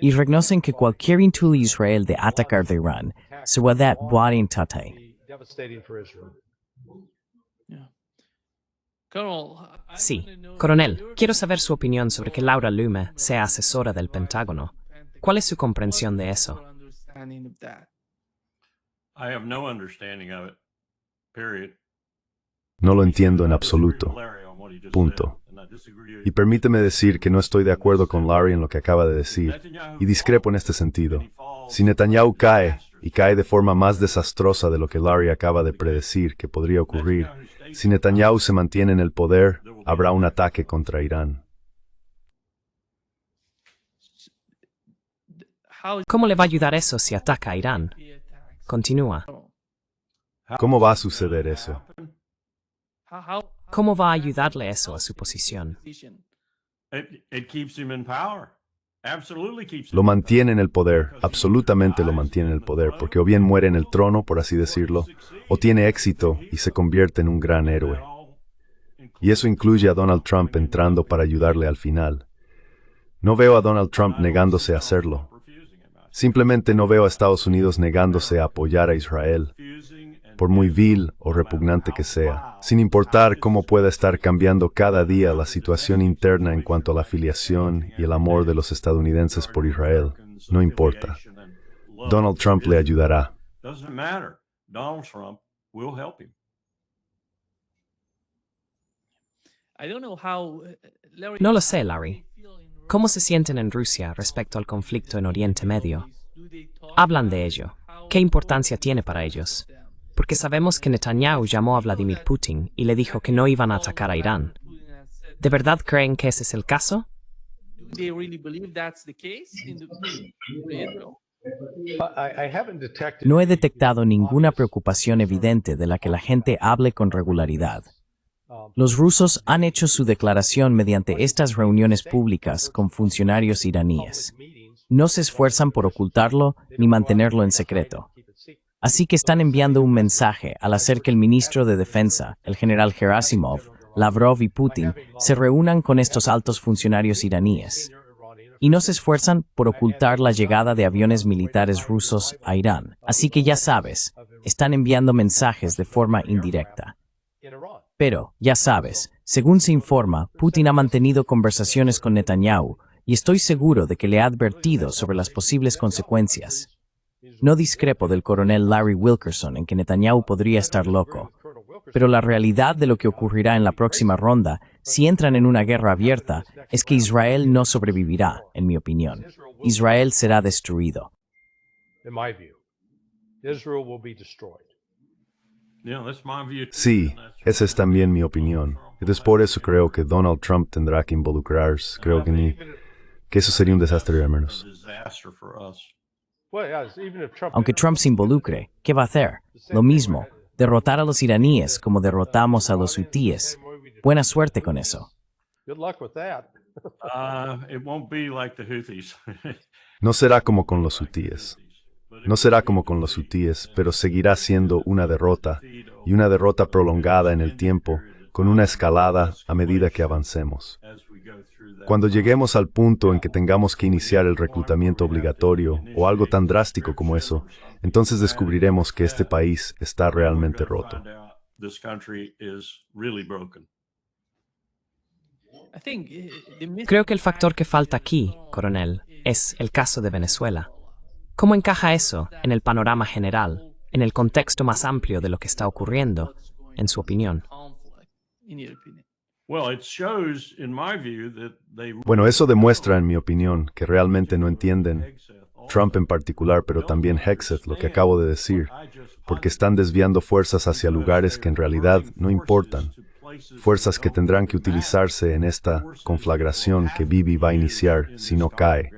y reconocen que cualquier intento de Israel de atacar de Irán se va a dar. Sí, coronel, quiero saber su opinión sobre que Laura Loomer sea asesora del Pentágono. ¿Cuál es su comprensión de eso? No lo entiendo en absoluto. Punto. Y permíteme decir que no estoy de acuerdo con Larry en lo que acaba de decir, y discrepo en este sentido. Si Netanyahu cae, y cae de forma más desastrosa de lo que Larry acaba de predecir que podría ocurrir, si Netanyahu se mantiene en el poder, habrá un ataque contra Irán. ¿Cómo le va a ayudar eso si ataca a Irán? Continúa. ¿Cómo va a suceder eso? ¿Cómo va a ayudarle eso a su posición? Lo mantiene en el poder, absolutamente lo mantiene en el poder, porque o bien muere en el trono, por así decirlo, o tiene éxito y se convierte en un gran héroe. Y eso incluye a Donald Trump entrando para ayudarle al final. No veo a Donald Trump negándose a hacerlo. Simplemente no veo a Estados Unidos negándose a apoyar a Israel, por muy vil o repugnante que sea, sin importar cómo pueda estar cambiando cada día la situación interna en cuanto a la afiliación y el amor de los estadounidenses por Israel. No importa. Donald Trump le ayudará. No lo sé, Larry. ¿Cómo se sienten en Rusia respecto al conflicto en Oriente Medio? Hablan de ello. ¿Qué importancia tiene para ellos? Porque sabemos que Netanyahu llamó a Vladimir Putin y le dijo que no iban a atacar a Irán. ¿De verdad creen que ese es el caso? No he detectado ninguna preocupación evidente de la que la gente hable con regularidad. Los rusos han hecho su declaración mediante estas reuniones públicas con funcionarios iraníes. No se esfuerzan por ocultarlo ni mantenerlo en secreto. Así que están enviando un mensaje al hacer que el ministro de Defensa, el general Gerasimov, Lavrov y Putin se reúnan con estos altos funcionarios iraníes y no se esfuerzan por ocultar la llegada de aviones militares rusos a Irán. Así que ya sabes, están enviando mensajes de forma indirecta. Pero, ya sabes, según se informa, Putin ha mantenido conversaciones con Netanyahu y estoy seguro de que le ha advertido sobre las posibles consecuencias. No discrepo del coronel Larry Wilkerson en que Netanyahu podría estar loco, pero la realidad de lo que ocurrirá en la próxima ronda, si entran en una guerra abierta, es que Israel no sobrevivirá, en mi opinión. Israel será destruido. Sí, esa es también mi opinión. Y es por eso creo que Donald Trump tendrá que involucrarse. Creo que eso sería un desastre, hermanos. Aunque Trump se involucre, ¿qué va a hacer? Lo mismo, derrotar a los iraníes como derrotamos a los hutíes. Buena suerte con eso. No será como con los hutíes. No será como con los hutíes, pero seguirá siendo una derrota, y una derrota prolongada en el tiempo, con una escalada a medida que avancemos. Cuando lleguemos al punto en que tengamos que iniciar el reclutamiento obligatorio o algo tan drástico como eso, entonces descubriremos que este país está realmente roto. Creo que el factor que falta aquí, coronel, es el caso de Venezuela. ¿Cómo encaja eso en el panorama general, en el contexto más amplio de lo que está ocurriendo, en su opinión? Bueno, eso demuestra, en mi opinión, que realmente no entienden, Trump en particular, pero también Hegseth, lo que acabo de decir, porque están desviando fuerzas hacia lugares que en realidad no importan, fuerzas que tendrán que utilizarse en esta conflagración que Bibi va a iniciar si no cae.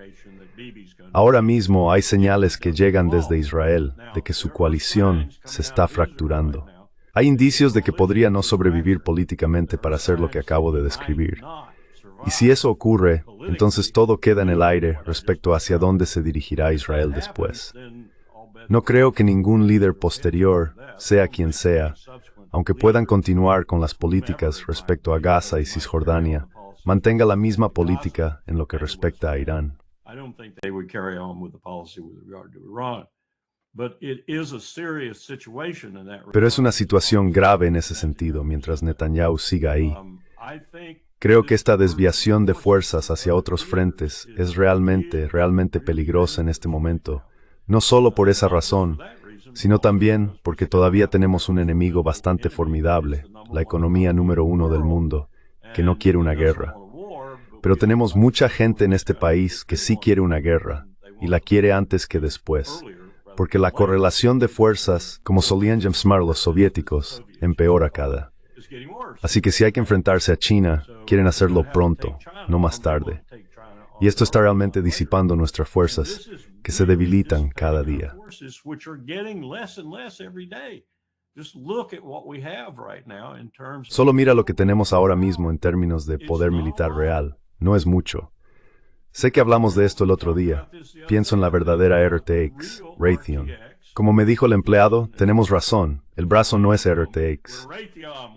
Ahora mismo hay señales que llegan desde Israel de que su coalición se está fracturando. Hay indicios de que podría no sobrevivir políticamente para hacer lo que acabo de describir. Y si eso ocurre, entonces todo queda en el aire respecto hacia dónde se dirigirá Israel después. No creo que ningún líder posterior, sea quien sea, aunque puedan continuar con las políticas respecto a Gaza y Cisjordania, mantenga la misma política en lo que respecta a Irán. Pero es una situación grave en ese sentido mientras Netanyahu siga ahí. Creo que esta desviación de fuerzas hacia otros frentes es realmente peligrosa en este momento, no solo por esa razón, sino también porque todavía tenemos un enemigo bastante formidable, la economía número 1 del mundo, que no quiere una guerra. Pero tenemos mucha gente en este país que sí quiere una guerra, y la quiere antes que después, porque la correlación de fuerzas, como solían llamar los soviéticos, empeora cada. Así que si hay que enfrentarse a China, quieren hacerlo pronto, no más tarde. Y esto está realmente disipando nuestras fuerzas, que se debilitan cada día. Solo mira lo que tenemos ahora mismo en términos de poder militar real. No es mucho. Sé que hablamos de esto el otro día. Pienso en la verdadera RTX, Raytheon. Como me dijo el empleado, tenemos razón. El brazo no es RTX.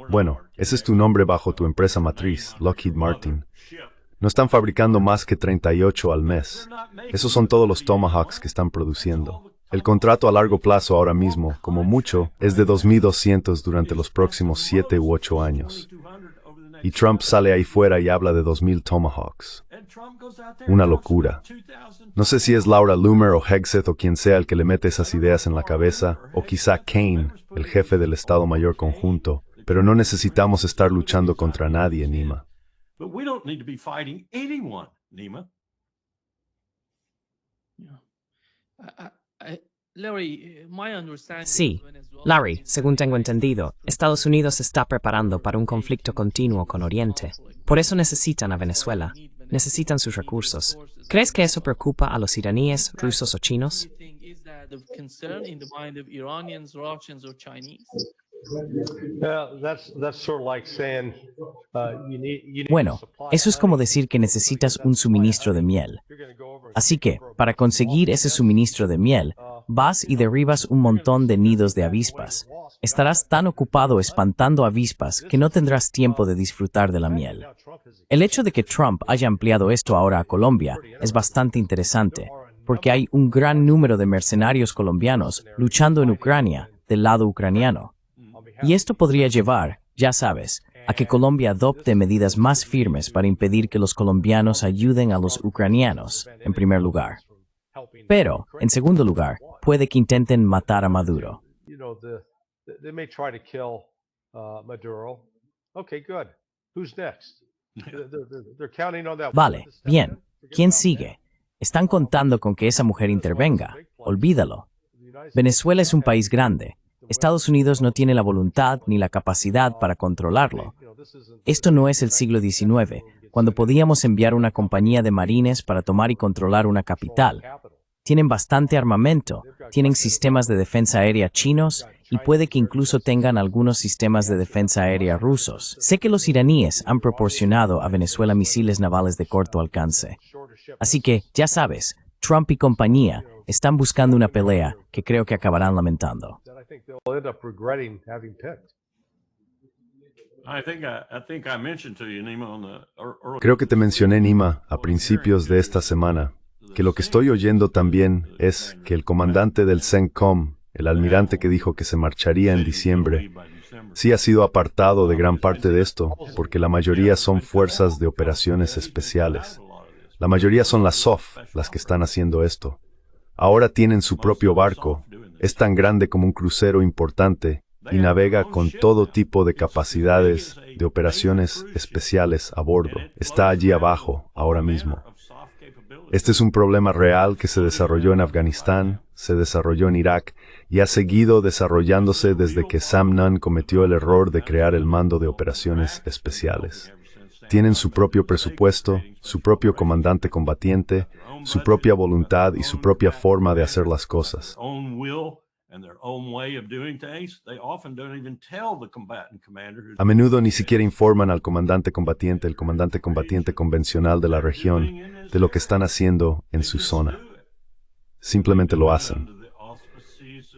Bueno, ese es tu nombre bajo tu empresa matriz, Lockheed Martin. No están fabricando más que 38 al mes. Esos son todos los Tomahawks que están produciendo. El contrato a largo plazo ahora mismo, como mucho, es de 2.200 durante los próximos 7 u 8 años. Y Trump sale ahí fuera y habla de 2.000 Tomahawks. Una locura. No sé si es Laura Loomer o Hegseth o quien sea el que le mete esas ideas en la cabeza, o quizá Kane, el jefe del Estado Mayor Conjunto, pero no necesitamos estar luchando contra nadie, Nima. Sí, Larry, según tengo entendido, Estados Unidos se está preparando para un conflicto continuo con Oriente. Por eso necesitan a Venezuela. Necesitan sus recursos. ¿Crees que eso preocupa a los iraníes, rusos o chinos? Bueno, eso es como decir que necesitas un suministro de miel. Así que, para conseguir ese suministro de miel, vas y derribas un montón de nidos de avispas. estarás tan ocupado espantando avispas que no tendrás tiempo de disfrutar de la miel. El hecho de que Trump haya ampliado esto ahora a Colombia es bastante interesante, porque hay un gran número de mercenarios colombianos luchando en Ucrania del lado ucraniano. Y esto podría llevar, ya sabes, a que Colombia adopte medidas más firmes para impedir que los colombianos ayuden a los ucranianos, en primer lugar. Pero, en segundo lugar, puede que intenten matar a Maduro. They may try to kill Maduro. Okay, good. Who's next? They're counting on that. Vale, bien. ¿Quién sigue? Están contando con que esa mujer intervenga. Olvídalo. Venezuela es un país grande. Estados Unidos no tiene la voluntad ni la capacidad para controlarlo. Esto no es el siglo XIX, cuando podíamos enviar una compañía de marines para tomar y controlar una capital. Tienen bastante armamento, tienen sistemas de defensa aérea chinos y puede que incluso tengan algunos sistemas de defensa aérea rusos. Sé que los iraníes han proporcionado a Venezuela misiles navales de corto alcance. Así que, ya sabes, Trump y compañía están buscando una pelea que creo que acabarán lamentando. Creo que te mencioné, Nima, a principios de esta semana, que lo que estoy oyendo también es que el comandante del CENTCOM, el almirante que dijo que se marcharía en diciembre, sí ha sido apartado de gran parte de esto, porque la mayoría son fuerzas de operaciones especiales. La mayoría son las SOF las que están haciendo esto. Ahora tienen su propio barco, es tan grande como un crucero importante y navega con todo tipo de capacidades de operaciones especiales a bordo. Está allí abajo, ahora mismo. Este es un problema real que se desarrolló en Afganistán, se desarrolló en Irak y ha seguido desarrollándose desde que Sam Nunn cometió el error de crear el Mando de Operaciones Especiales. Tienen su propio presupuesto, su propio comandante combatiente, su propia voluntad y su propia forma de hacer las cosas. A menudo ni siquiera informan al comandante combatiente, el comandante combatiente convencional de la región, de lo que están haciendo en su zona. Simplemente lo hacen.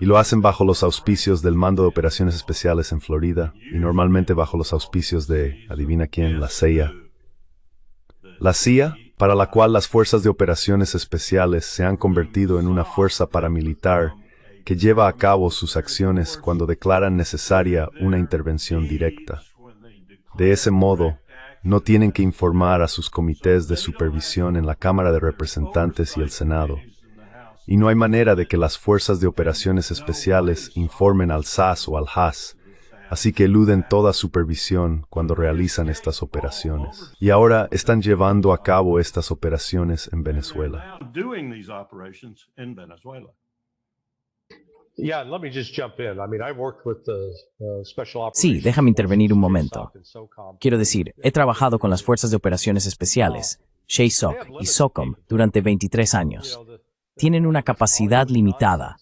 Y lo hacen bajo los auspicios del Mando de Operaciones Especiales en Florida, y normalmente bajo los auspicios de, adivina quién, la CIA. La CIA, para la cual las Fuerzas de Operaciones Especiales se han convertido en una fuerza paramilitar que lleva a cabo sus acciones cuando declaran necesaria una intervención directa. De ese modo, no tienen que informar a sus comités de supervisión en la Cámara de Representantes y el Senado. Y no hay manera de que las Fuerzas de Operaciones Especiales informen al SAS o al HAS, así que eluden toda supervisión cuando realizan estas operaciones. Y ahora están llevando a cabo estas operaciones en Venezuela. Sí, déjame intervenir un momento. Quiero decir, he trabajado con las Fuerzas de Operaciones Especiales, SHASOC y SOCOM, durante 23 años. Tienen una capacidad limitada.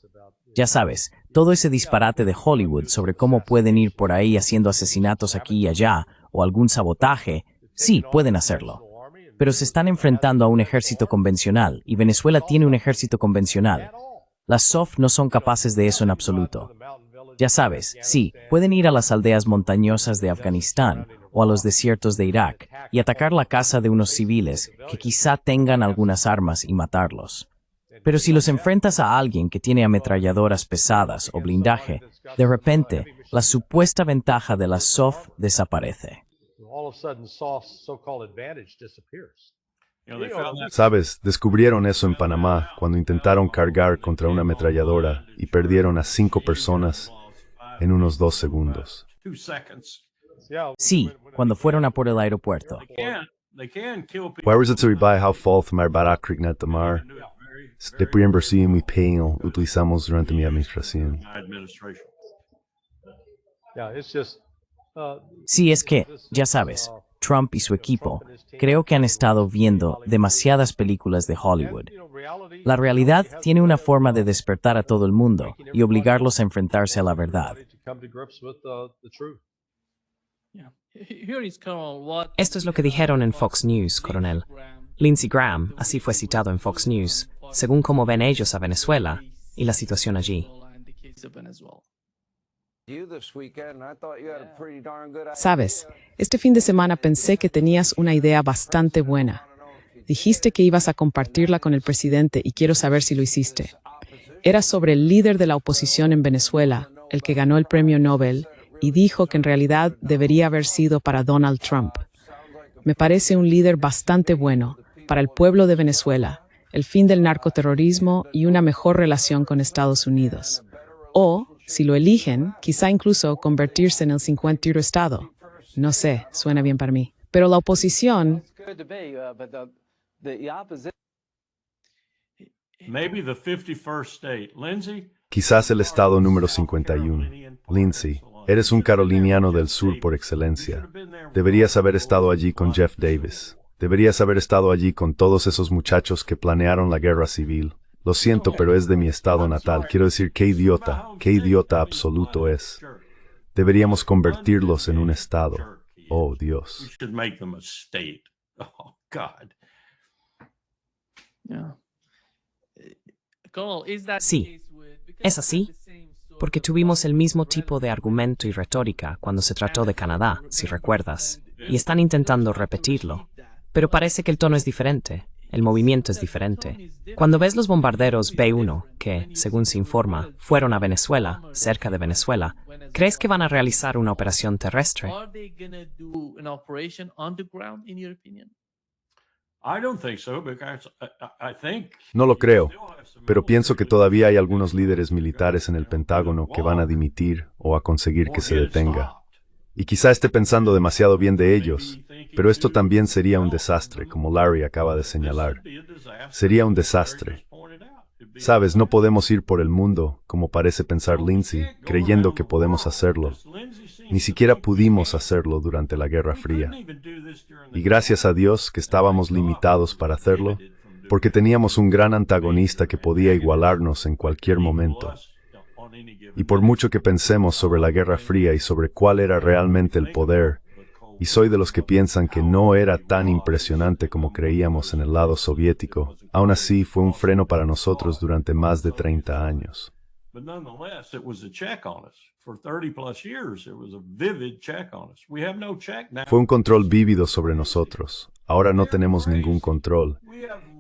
Ya sabes, todo ese disparate de Hollywood sobre cómo pueden ir por ahí haciendo asesinatos aquí y allá, o algún sabotaje, sí, pueden hacerlo. Pero se están enfrentando a un ejército convencional, y Venezuela tiene un ejército convencional. Las SOF no son capaces de eso en absoluto. Ya sabes, sí, pueden ir a las aldeas montañosas de Afganistán o a los desiertos de Irak y atacar la casa de unos civiles que quizá tengan algunas armas y matarlos. Pero si los enfrentas a alguien que tiene ametralladoras pesadas o blindaje, de repente, la supuesta ventaja de las SOF desaparece. Sabes, descubrieron eso en Panamá cuando intentaron cargar contra una ametralladora y perdieron a 5 personas en unos 2 segundos. Sí, cuando fueron a por el aeropuerto. Waarom is het bij how fault maar barakrik net de mar? De inversión muy pequeño utilizamos durante mi administración. Sí, es que, ya sabes, Trump y su equipo creo que han estado viendo demasiadas películas de Hollywood. La realidad tiene una forma de despertar a todo el mundo y obligarlos a enfrentarse a la verdad. Esto es lo que dijeron en Fox News, coronel. Lindsey Graham así fue citado en Fox News, según cómo ven ellos a Venezuela y la situación allí. Sabes, este fin de semana pensé que tenías una idea bastante buena. Dijiste que ibas a compartirla con el presidente y quiero saber si lo hiciste. Era sobre el líder de la oposición en Venezuela, el que ganó el premio Nobel, y dijo que en realidad debería haber sido para Donald Trump. Me parece un líder bastante bueno para el pueblo de Venezuela, el fin del narcoterrorismo y una mejor relación con Estados Unidos. O, si lo eligen, quizá incluso convertirse en el 50º estado. No sé, suena bien para mí. Pero la oposición... Maybe the 51st state. Lindsay? Quizás el estado número 51. Lindsay, eres un caroliniano del sur por excelencia. Deberías haber estado allí con Jeff Davis. Deberías haber estado allí con todos esos muchachos que planearon la guerra civil. Lo siento, pero es de mi estado natal. Quiero decir, qué idiota absoluto es. Deberíamos convertirlos en un estado. Oh, Dios. We should make them a state. Oh, God. Yeah. Cole, is that Sí, the case with- because es we así, had the same sort porque of tuvimos el mismo rhetoric tipo de argumento y retórica cuando se trató de Canadá, si recuerdas, y están intentando repetirlo. Pero parece que el tono es diferente, el movimiento es diferente. Cuando ves los bombarderos B-1, que, según se informa, fueron a Venezuela, cerca de Venezuela, ¿crees que van a realizar una operación terrestre? Are they gonna do an operation on the ground, in your opinion? I don't think so, because I think... No lo creo, pero pienso que todavía hay algunos líderes militares en el Pentágono que van a dimitir o a conseguir que se detenga. Y quizá esté pensando demasiado bien de ellos, pero esto también sería un desastre, como Larry acaba de señalar. Sería un desastre. Sabes, no podemos ir por el mundo, como parece pensar Lindsay, creyendo que podemos hacerlo. Ni siquiera pudimos hacerlo durante la Guerra Fría. Y gracias a Dios que estábamos limitados para hacerlo, porque teníamos un gran antagonista que podía igualarnos en cualquier momento. Y por mucho que pensemos sobre la Guerra Fría y sobre cuál era realmente el poder, y soy de los que piensan que no era tan impresionante como creíamos en el lado soviético, aún así fue un freno para nosotros durante más de 30 años. But nonetheless, it was a check on us. For 30 plus years, it was a vivid check on us. We have no check now. Fue un control vívido sobre nosotros. Ahora no tenemos ningún control.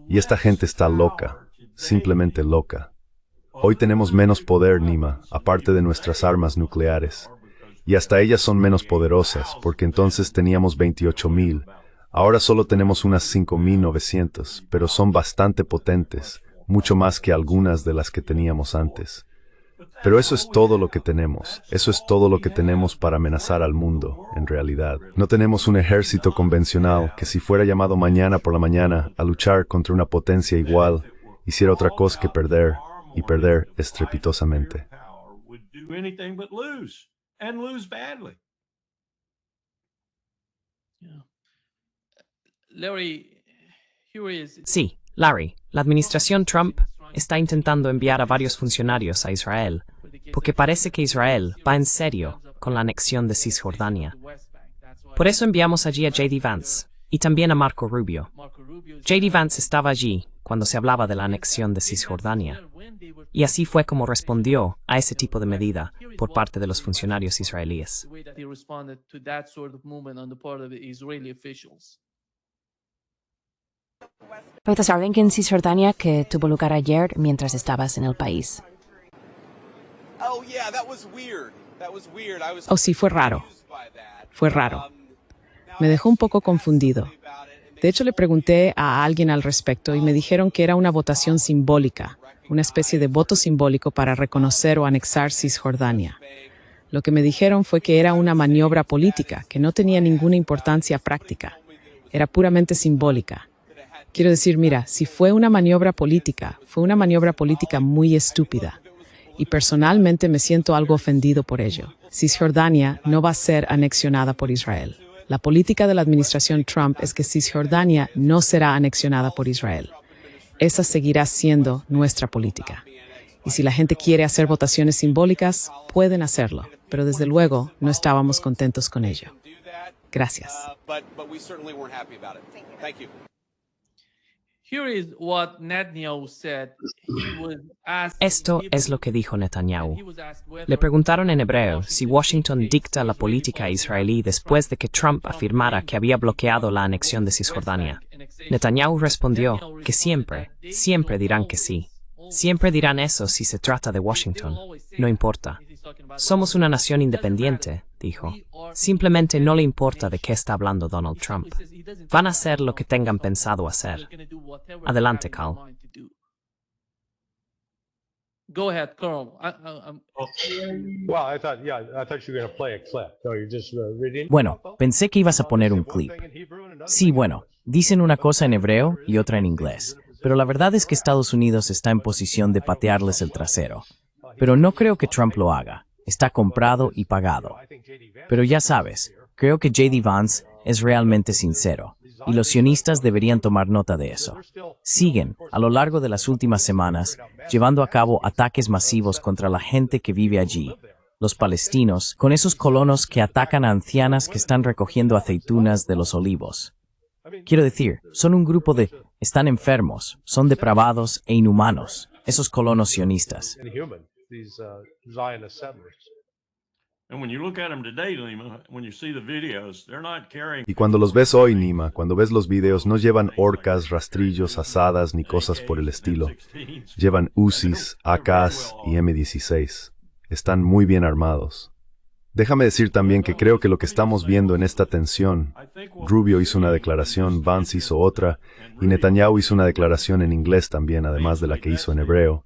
Y esta gente está loca, simplemente loca. Hoy tenemos menos poder, Nima, aparte de nuestras armas nucleares. Y hasta ellas son menos poderosas, porque entonces teníamos 28,000. Ahora solo tenemos unas 5,900, pero son bastante potentes, mucho más que algunas de las que teníamos antes. Pero eso es todo lo que tenemos. Eso es todo lo que tenemos para amenazar al mundo, en realidad. No tenemos un ejército convencional que si fuera llamado mañana por la mañana a luchar contra una potencia igual, hiciera otra cosa que perder, y perder estrepitosamente. Would do anything but lose, and lose badly. Yeah. Larry, here is Sí, Larry, la administración Trump está intentando enviar a varios funcionarios a Israel, porque parece que Israel va en serio con la anexión de Cisjordania. Por eso enviamos allí a J.D. Vance y también a Marco Rubio. J.D. Vance estaba allí cuando se hablaba de la anexión de Cisjordania, y así fue como respondió a ese tipo de medida por parte de los funcionarios israelíes. the way that he responded to that sort of movement on the part of the Israeli officials. ¿Puedes saber en Cisjordania que tuvo lugar ayer mientras estabas en el país? Oh, sí, fue raro. Fue raro. Me dejó un poco confundido. De hecho, le pregunté a alguien al respecto y me dijeron que era una votación simbólica, una especie de voto simbólico para reconocer o anexar Cisjordania. Lo que me dijeron fue que era una maniobra política, que no tenía ninguna importancia práctica. Era puramente simbólica. Quiero decir, mira, si fue una maniobra política, fue una maniobra política muy estúpida. Y personalmente me siento algo ofendido por ello. Cisjordania no va a ser anexionada por Israel. La política de la administración Trump es que Cisjordania no será anexionada por Israel. Esa seguirá siendo nuestra política. Y si la gente quiere hacer votaciones simbólicas, pueden hacerlo. Pero desde luego no estábamos contentos con ello. Gracias. Here is what Netanyahu said. He was asked Esto in es Hebrew, lo que dijo and he Netanyahu. was asked whether Le preguntaron en hebreo si Washington dicta la política israelí después de que Trump afirmara que había bloqueado la anexión de Cisjordania. Netanyahu respondió que siempre, siempre dirán que sí. Siempre dirán eso si se trata de Washington. No importa. Somos una nación independiente, dijo. Simplemente no le importa de qué está hablando Donald Trump. Van a hacer lo que tengan pensado hacer. Adelante, Carl. Go ahead, Carl. Well, I thought you were going to play a clip. So you're just reading. Bueno, pensé que ibas a poner un clip. Sí, bueno, dicen una cosa en hebreo y otra en inglés, pero la verdad es que Estados Unidos está en posición de patearles el trasero. Pero no creo que Trump lo haga. Está comprado y pagado. Pero ya sabes, creo que J.D. Vance es realmente sincero, y los sionistas deberían tomar nota de eso. Siguen, a lo largo de las últimas semanas, llevando a cabo ataques masivos contra la gente que vive allí, los palestinos, con esos colonos que atacan a ancianas que están recogiendo aceitunas de los olivos. Quiero decir, son un grupo de... están enfermos, son depravados e inhumanos, esos colonos sionistas. Inhuman, these Zionist settlers. And when you look at them today, Lima, when you see the videos, they're not carrying. Y cuando los ves hoy, Nima, cuando ves los videos, no llevan orcas, rastrillos, asadas ni cosas por el estilo. Llevan Uzis, AKs y M16. Están muy bien armados. Déjame decir también que creo que lo que estamos viendo en esta tensión, Rubio hizo una declaración, Vance hizo otra, y Netanyahu hizo una declaración en inglés también, además de la que hizo en hebreo.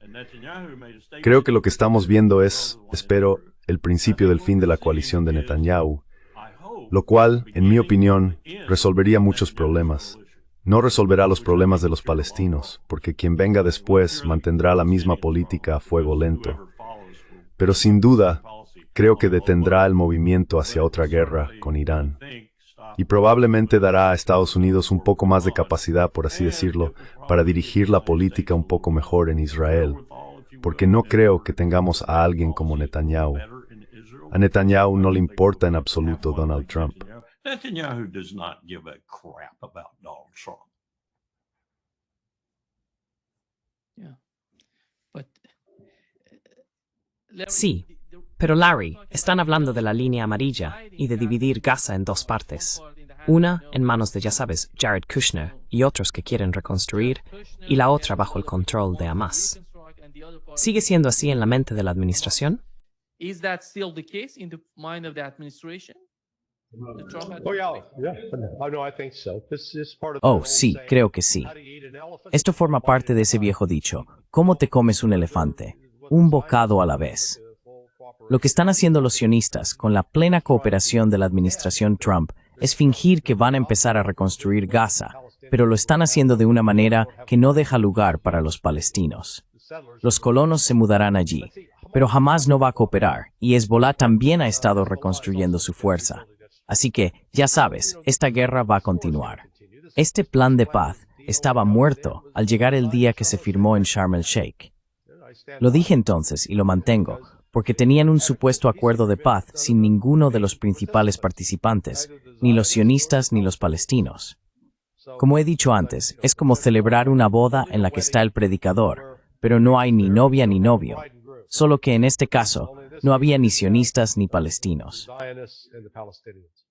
Creo que lo que estamos viendo es, espero, el principio del fin de la coalición de Netanyahu, lo cual, en mi opinión, resolvería muchos problemas. No resolverá los problemas de los palestinos, porque quien venga después mantendrá la misma política a fuego lento. Pero sin duda, creo que detendrá el movimiento hacia otra guerra con Irán. Y probablemente dará a Estados Unidos un poco más de capacidad, por así decirlo, para dirigir la política un poco mejor en Israel, porque no creo que tengamos a alguien como Netanyahu. A Netanyahu no le importa en absoluto Donald Trump. Netanyahu does not give a crap about Donald Trump. Yeah. But Sí, pero Larry, están hablando de la línea amarilla y de dividir Gaza en dos partes. Una en manos de, ya sabes, Jared Kushner y otros que quieren reconstruir, y la otra bajo el control de Hamas. ¿Sigue siendo así en la mente de la administración? Is that still the case in the mind of the administration? The Trump Oh yeah, administration? yeah. Oh no, I think so. This is part of. Oh, sí, creo que sí. Esto forma parte de ese viejo dicho, ¿cómo te comes un elefante? Un bocado a la vez. Lo que están haciendo los sionistas, con la plena cooperación de la administración Trump, es fingir que van a empezar a reconstruir Gaza, pero lo están haciendo de una manera que no deja lugar para los palestinos. Los colonos se mudarán allí, pero Hamas no va a cooperar, y Hezbollah también ha estado reconstruyendo su fuerza. Así que, ya sabes, esta guerra va a continuar. Este plan de paz estaba muerto al llegar el día que se firmó en Sharm el-Sheikh. Lo dije entonces y lo mantengo, porque tenían un supuesto acuerdo de paz sin ninguno de los principales participantes, ni los sionistas ni los palestinos. Como he dicho antes, es como celebrar una boda en la que está el predicador, pero no hay ni novia ni novio, solo que en este caso no había ni sionistas ni palestinos. Zionists and the Palestinians.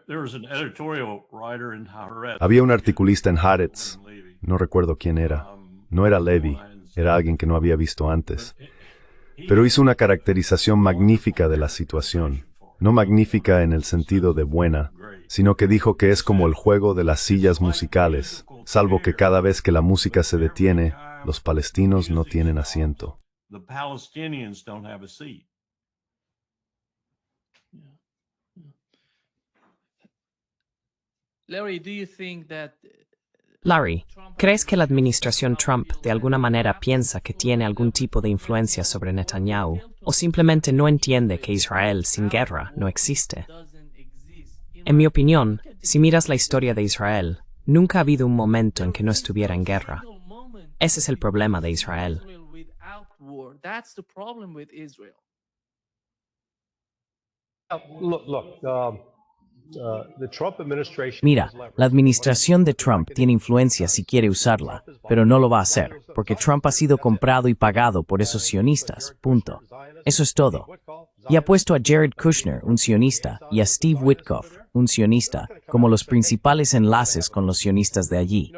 There was an editorial writer in Haaretz. Había un articulista en Haaretz, no recuerdo quién era. No era Levi, era alguien que no había visto antes. Pero hizo una caracterización magnífica de la situación. No magnífica en el sentido de buena, sino que dijo que es como el juego de las sillas musicales, salvo que cada vez que la música se detiene, los palestinos no tienen asiento. The Palestinians don't have a seat. Larry, do you think that Larry, ¿crees que la administración Trump de alguna manera piensa que tiene algún tipo de influencia sobre Netanyahu, o simplemente no entiende que Israel sin guerra no existe? En mi opinión, si miras la historia de Israel, nunca ha habido un momento en que no estuviera en guerra. Ese es el problema de Israel. without war? That's the problem with Israel. Look. Mira, la administración de Trump tiene influencia si quiere usarla, pero no lo va a hacer, porque Trump ha sido comprado y pagado por esos sionistas, punto. Eso es todo. Y ha puesto a Jared Kushner, un sionista, y a Steve Witkoff, un sionista, como los principales enlaces con los sionistas de allí.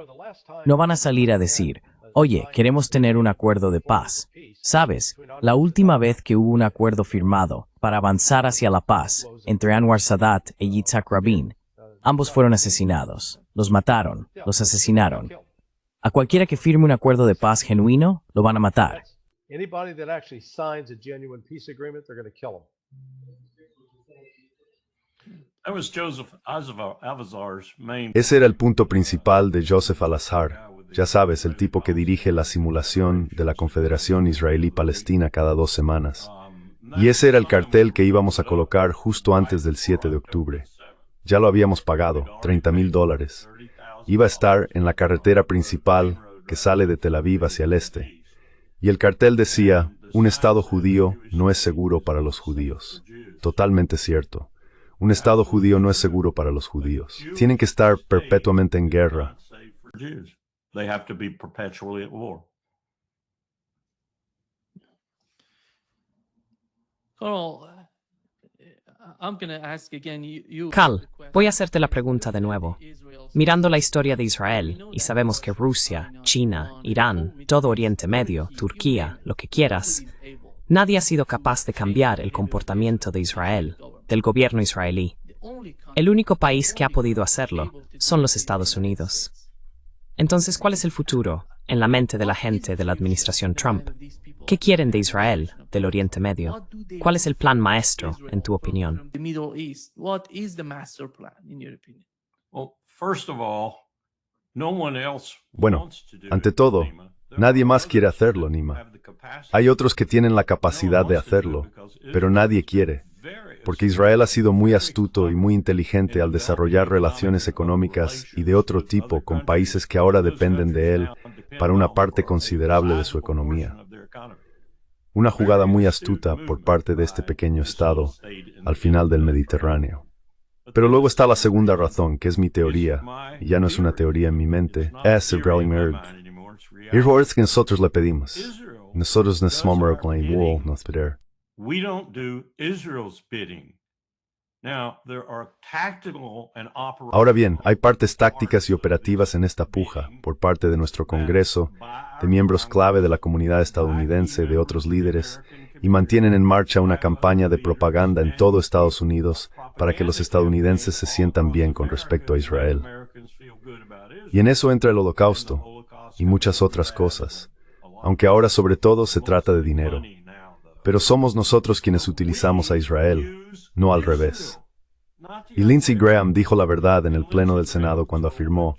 No van a salir a decir, oye, queremos tener un acuerdo de paz. ¿Sabes? La última vez que hubo un acuerdo firmado para avanzar hacia la paz entre Anwar Sadat e Yitzhak Rabin, ambos fueron asesinados. Los mataron, los asesinaron. A cualquiera que firme un acuerdo de paz genuino, lo van a matar. Ese era el punto principal de Joseph Al-Azhar. Ya sabes, el tipo que dirige la simulación de la Confederación Israelí-Palestina cada 2 semanas. Y ese era el cartel que íbamos a colocar justo antes del 7 de octubre. Ya lo habíamos pagado, $30,000. Iba a estar en la carretera principal que sale de Tel Aviv hacia el este. Y el cartel decía, un Estado judío no es seguro para los judíos. Totalmente cierto. Un Estado judío no es seguro para los judíos. Tienen que estar perpetuamente en guerra. They have to be perpetually at war. Cal, voy a hacerte la pregunta de nuevo. Mirando la historia de Israel, y sabemos que Rusia, China, Irán, todo Oriente Medio, Turquía, lo que quieras, nadie ha sido capaz de cambiar el comportamiento de Israel, del gobierno israelí. El único país que ha podido hacerlo son los Estados Unidos. Entonces, ¿cuál es el futuro en la mente de la gente de la administración Trump? ¿Qué quieren de Israel, del Oriente Medio? ¿Cuál es el plan maestro, en tu opinión? Bueno, ante todo, nadie más quiere hacerlo, Nima. Hay otros que tienen la capacidad de hacerlo, pero nadie quiere. Porque Israel ha sido muy astuto y muy inteligente al desarrollar relaciones económicas y de otro tipo con países que ahora dependen de él para una parte considerable de su economía. Una jugada muy astuta por parte de este pequeño estado al final del Mediterráneo. Pero luego está la segunda razón, que es mi teoría, y ya no es una teoría en mi mente, es el Growling Es que nosotros le pedimos. Nosotros nos somos nos pedir. We don't do Israel's bidding. Now, there are tactical and operational... Ahora bien, hay partes tácticas y operativas en esta puja por parte de nuestro Congreso, de miembros clave de la comunidad estadounidense, de otros líderes, y mantienen en marcha una campaña de propaganda en todo Estados Unidos para que los estadounidenses se sientan bien con respecto a Israel. Y en eso entra el Holocausto y muchas otras cosas, aunque ahora sobre todo se trata de dinero. Pero somos nosotros quienes utilizamos a Israel, no al revés. Y Lindsey Graham dijo la verdad en el Pleno del Senado cuando afirmó,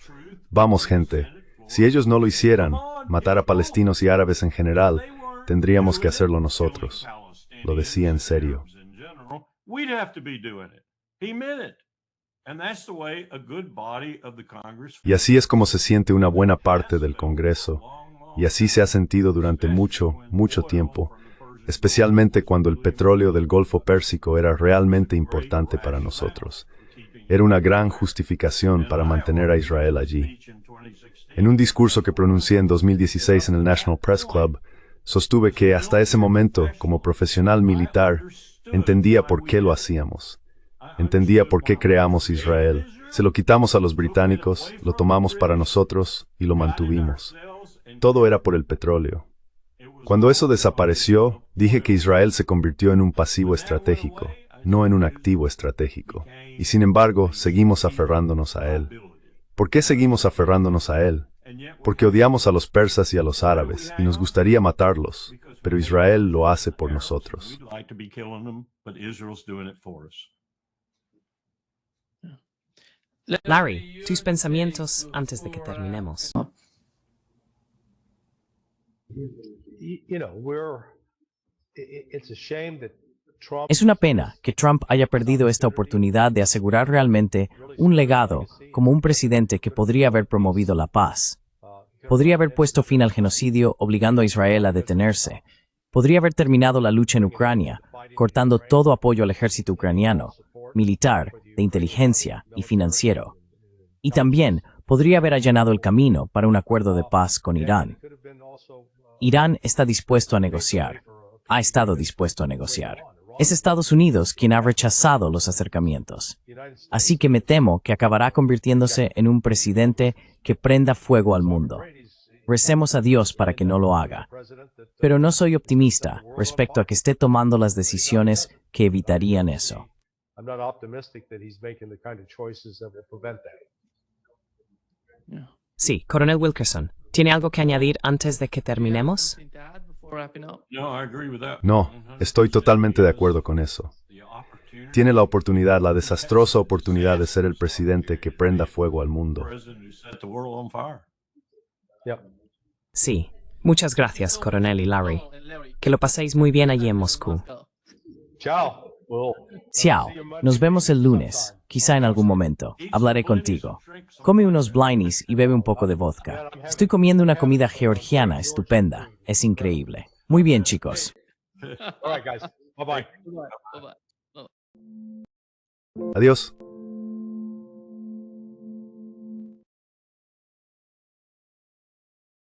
vamos gente, si ellos no lo hicieran, matar a palestinos y árabes en general, tendríamos que hacerlo nosotros. Lo decía en serio. Y así es como se siente una buena parte del Congreso, y así se ha sentido durante mucho, mucho tiempo, especialmente cuando el petróleo del Golfo Pérsico era realmente importante para nosotros. Era una gran justificación para mantener a Israel allí. En un discurso que pronuncié en 2016 en el National Press Club, sostuve que hasta ese momento, como profesional militar, entendía por qué lo hacíamos. Entendía por qué creamos Israel. Se lo quitamos a los británicos, lo tomamos para nosotros y lo mantuvimos. Todo era por el petróleo. Cuando eso desapareció, dije que Israel se convirtió en un pasivo estratégico, no en un activo estratégico. Y sin embargo, seguimos aferrándonos a él. ¿Por qué seguimos aferrándonos a él? Porque odiamos a los persas y a los árabes, y nos gustaría matarlos, pero Israel lo hace por nosotros. Larry, tus pensamientos antes de que terminemos. Es una pena que Trump haya perdido esta oportunidad de asegurar realmente un legado como un presidente que podría haber promovido la paz. Podría haber puesto fin al genocidio obligando a Israel a detenerse. Podría haber terminado la lucha en Ucrania, cortando todo apoyo al ejército ucraniano. militar, de inteligencia y financiero. Y también podría haber allanado el camino para un acuerdo de paz con Irán. Irán está dispuesto a negociar. Ha estado dispuesto a negociar. Es Estados Unidos quien ha rechazado los acercamientos. Así que me temo que acabará convirtiéndose en un presidente que prenda fuego al mundo. Recemos a Dios para que no lo haga. Pero no soy optimista respecto a que esté tomando las decisiones que evitarían eso. Sí, Coronel Wilkerson, ¿tiene algo que añadir antes de que terminemos? Something to add before wrapping up? No, I agree with that. No, estoy totalmente de acuerdo con eso. Tiene la oportunidad, la desastrosa oportunidad de ser el presidente que prenda fuego al mundo. President who set the world on fire. Sí. Muchas gracias, Coronel y Larry. Oh, and Larry. Que lo paséis muy bien allí en Moscú. Ciao. Well, Xiao, nos vemos el lunes, quizá en algún momento. Hablaré contigo. Come unos blinis y bebe un poco de vodka. Estoy comiendo una comida georgiana estupenda. Es increíble. Muy bien, chicos. all right, guys. Bye-bye. Bye-bye. Bye-bye. Adiós.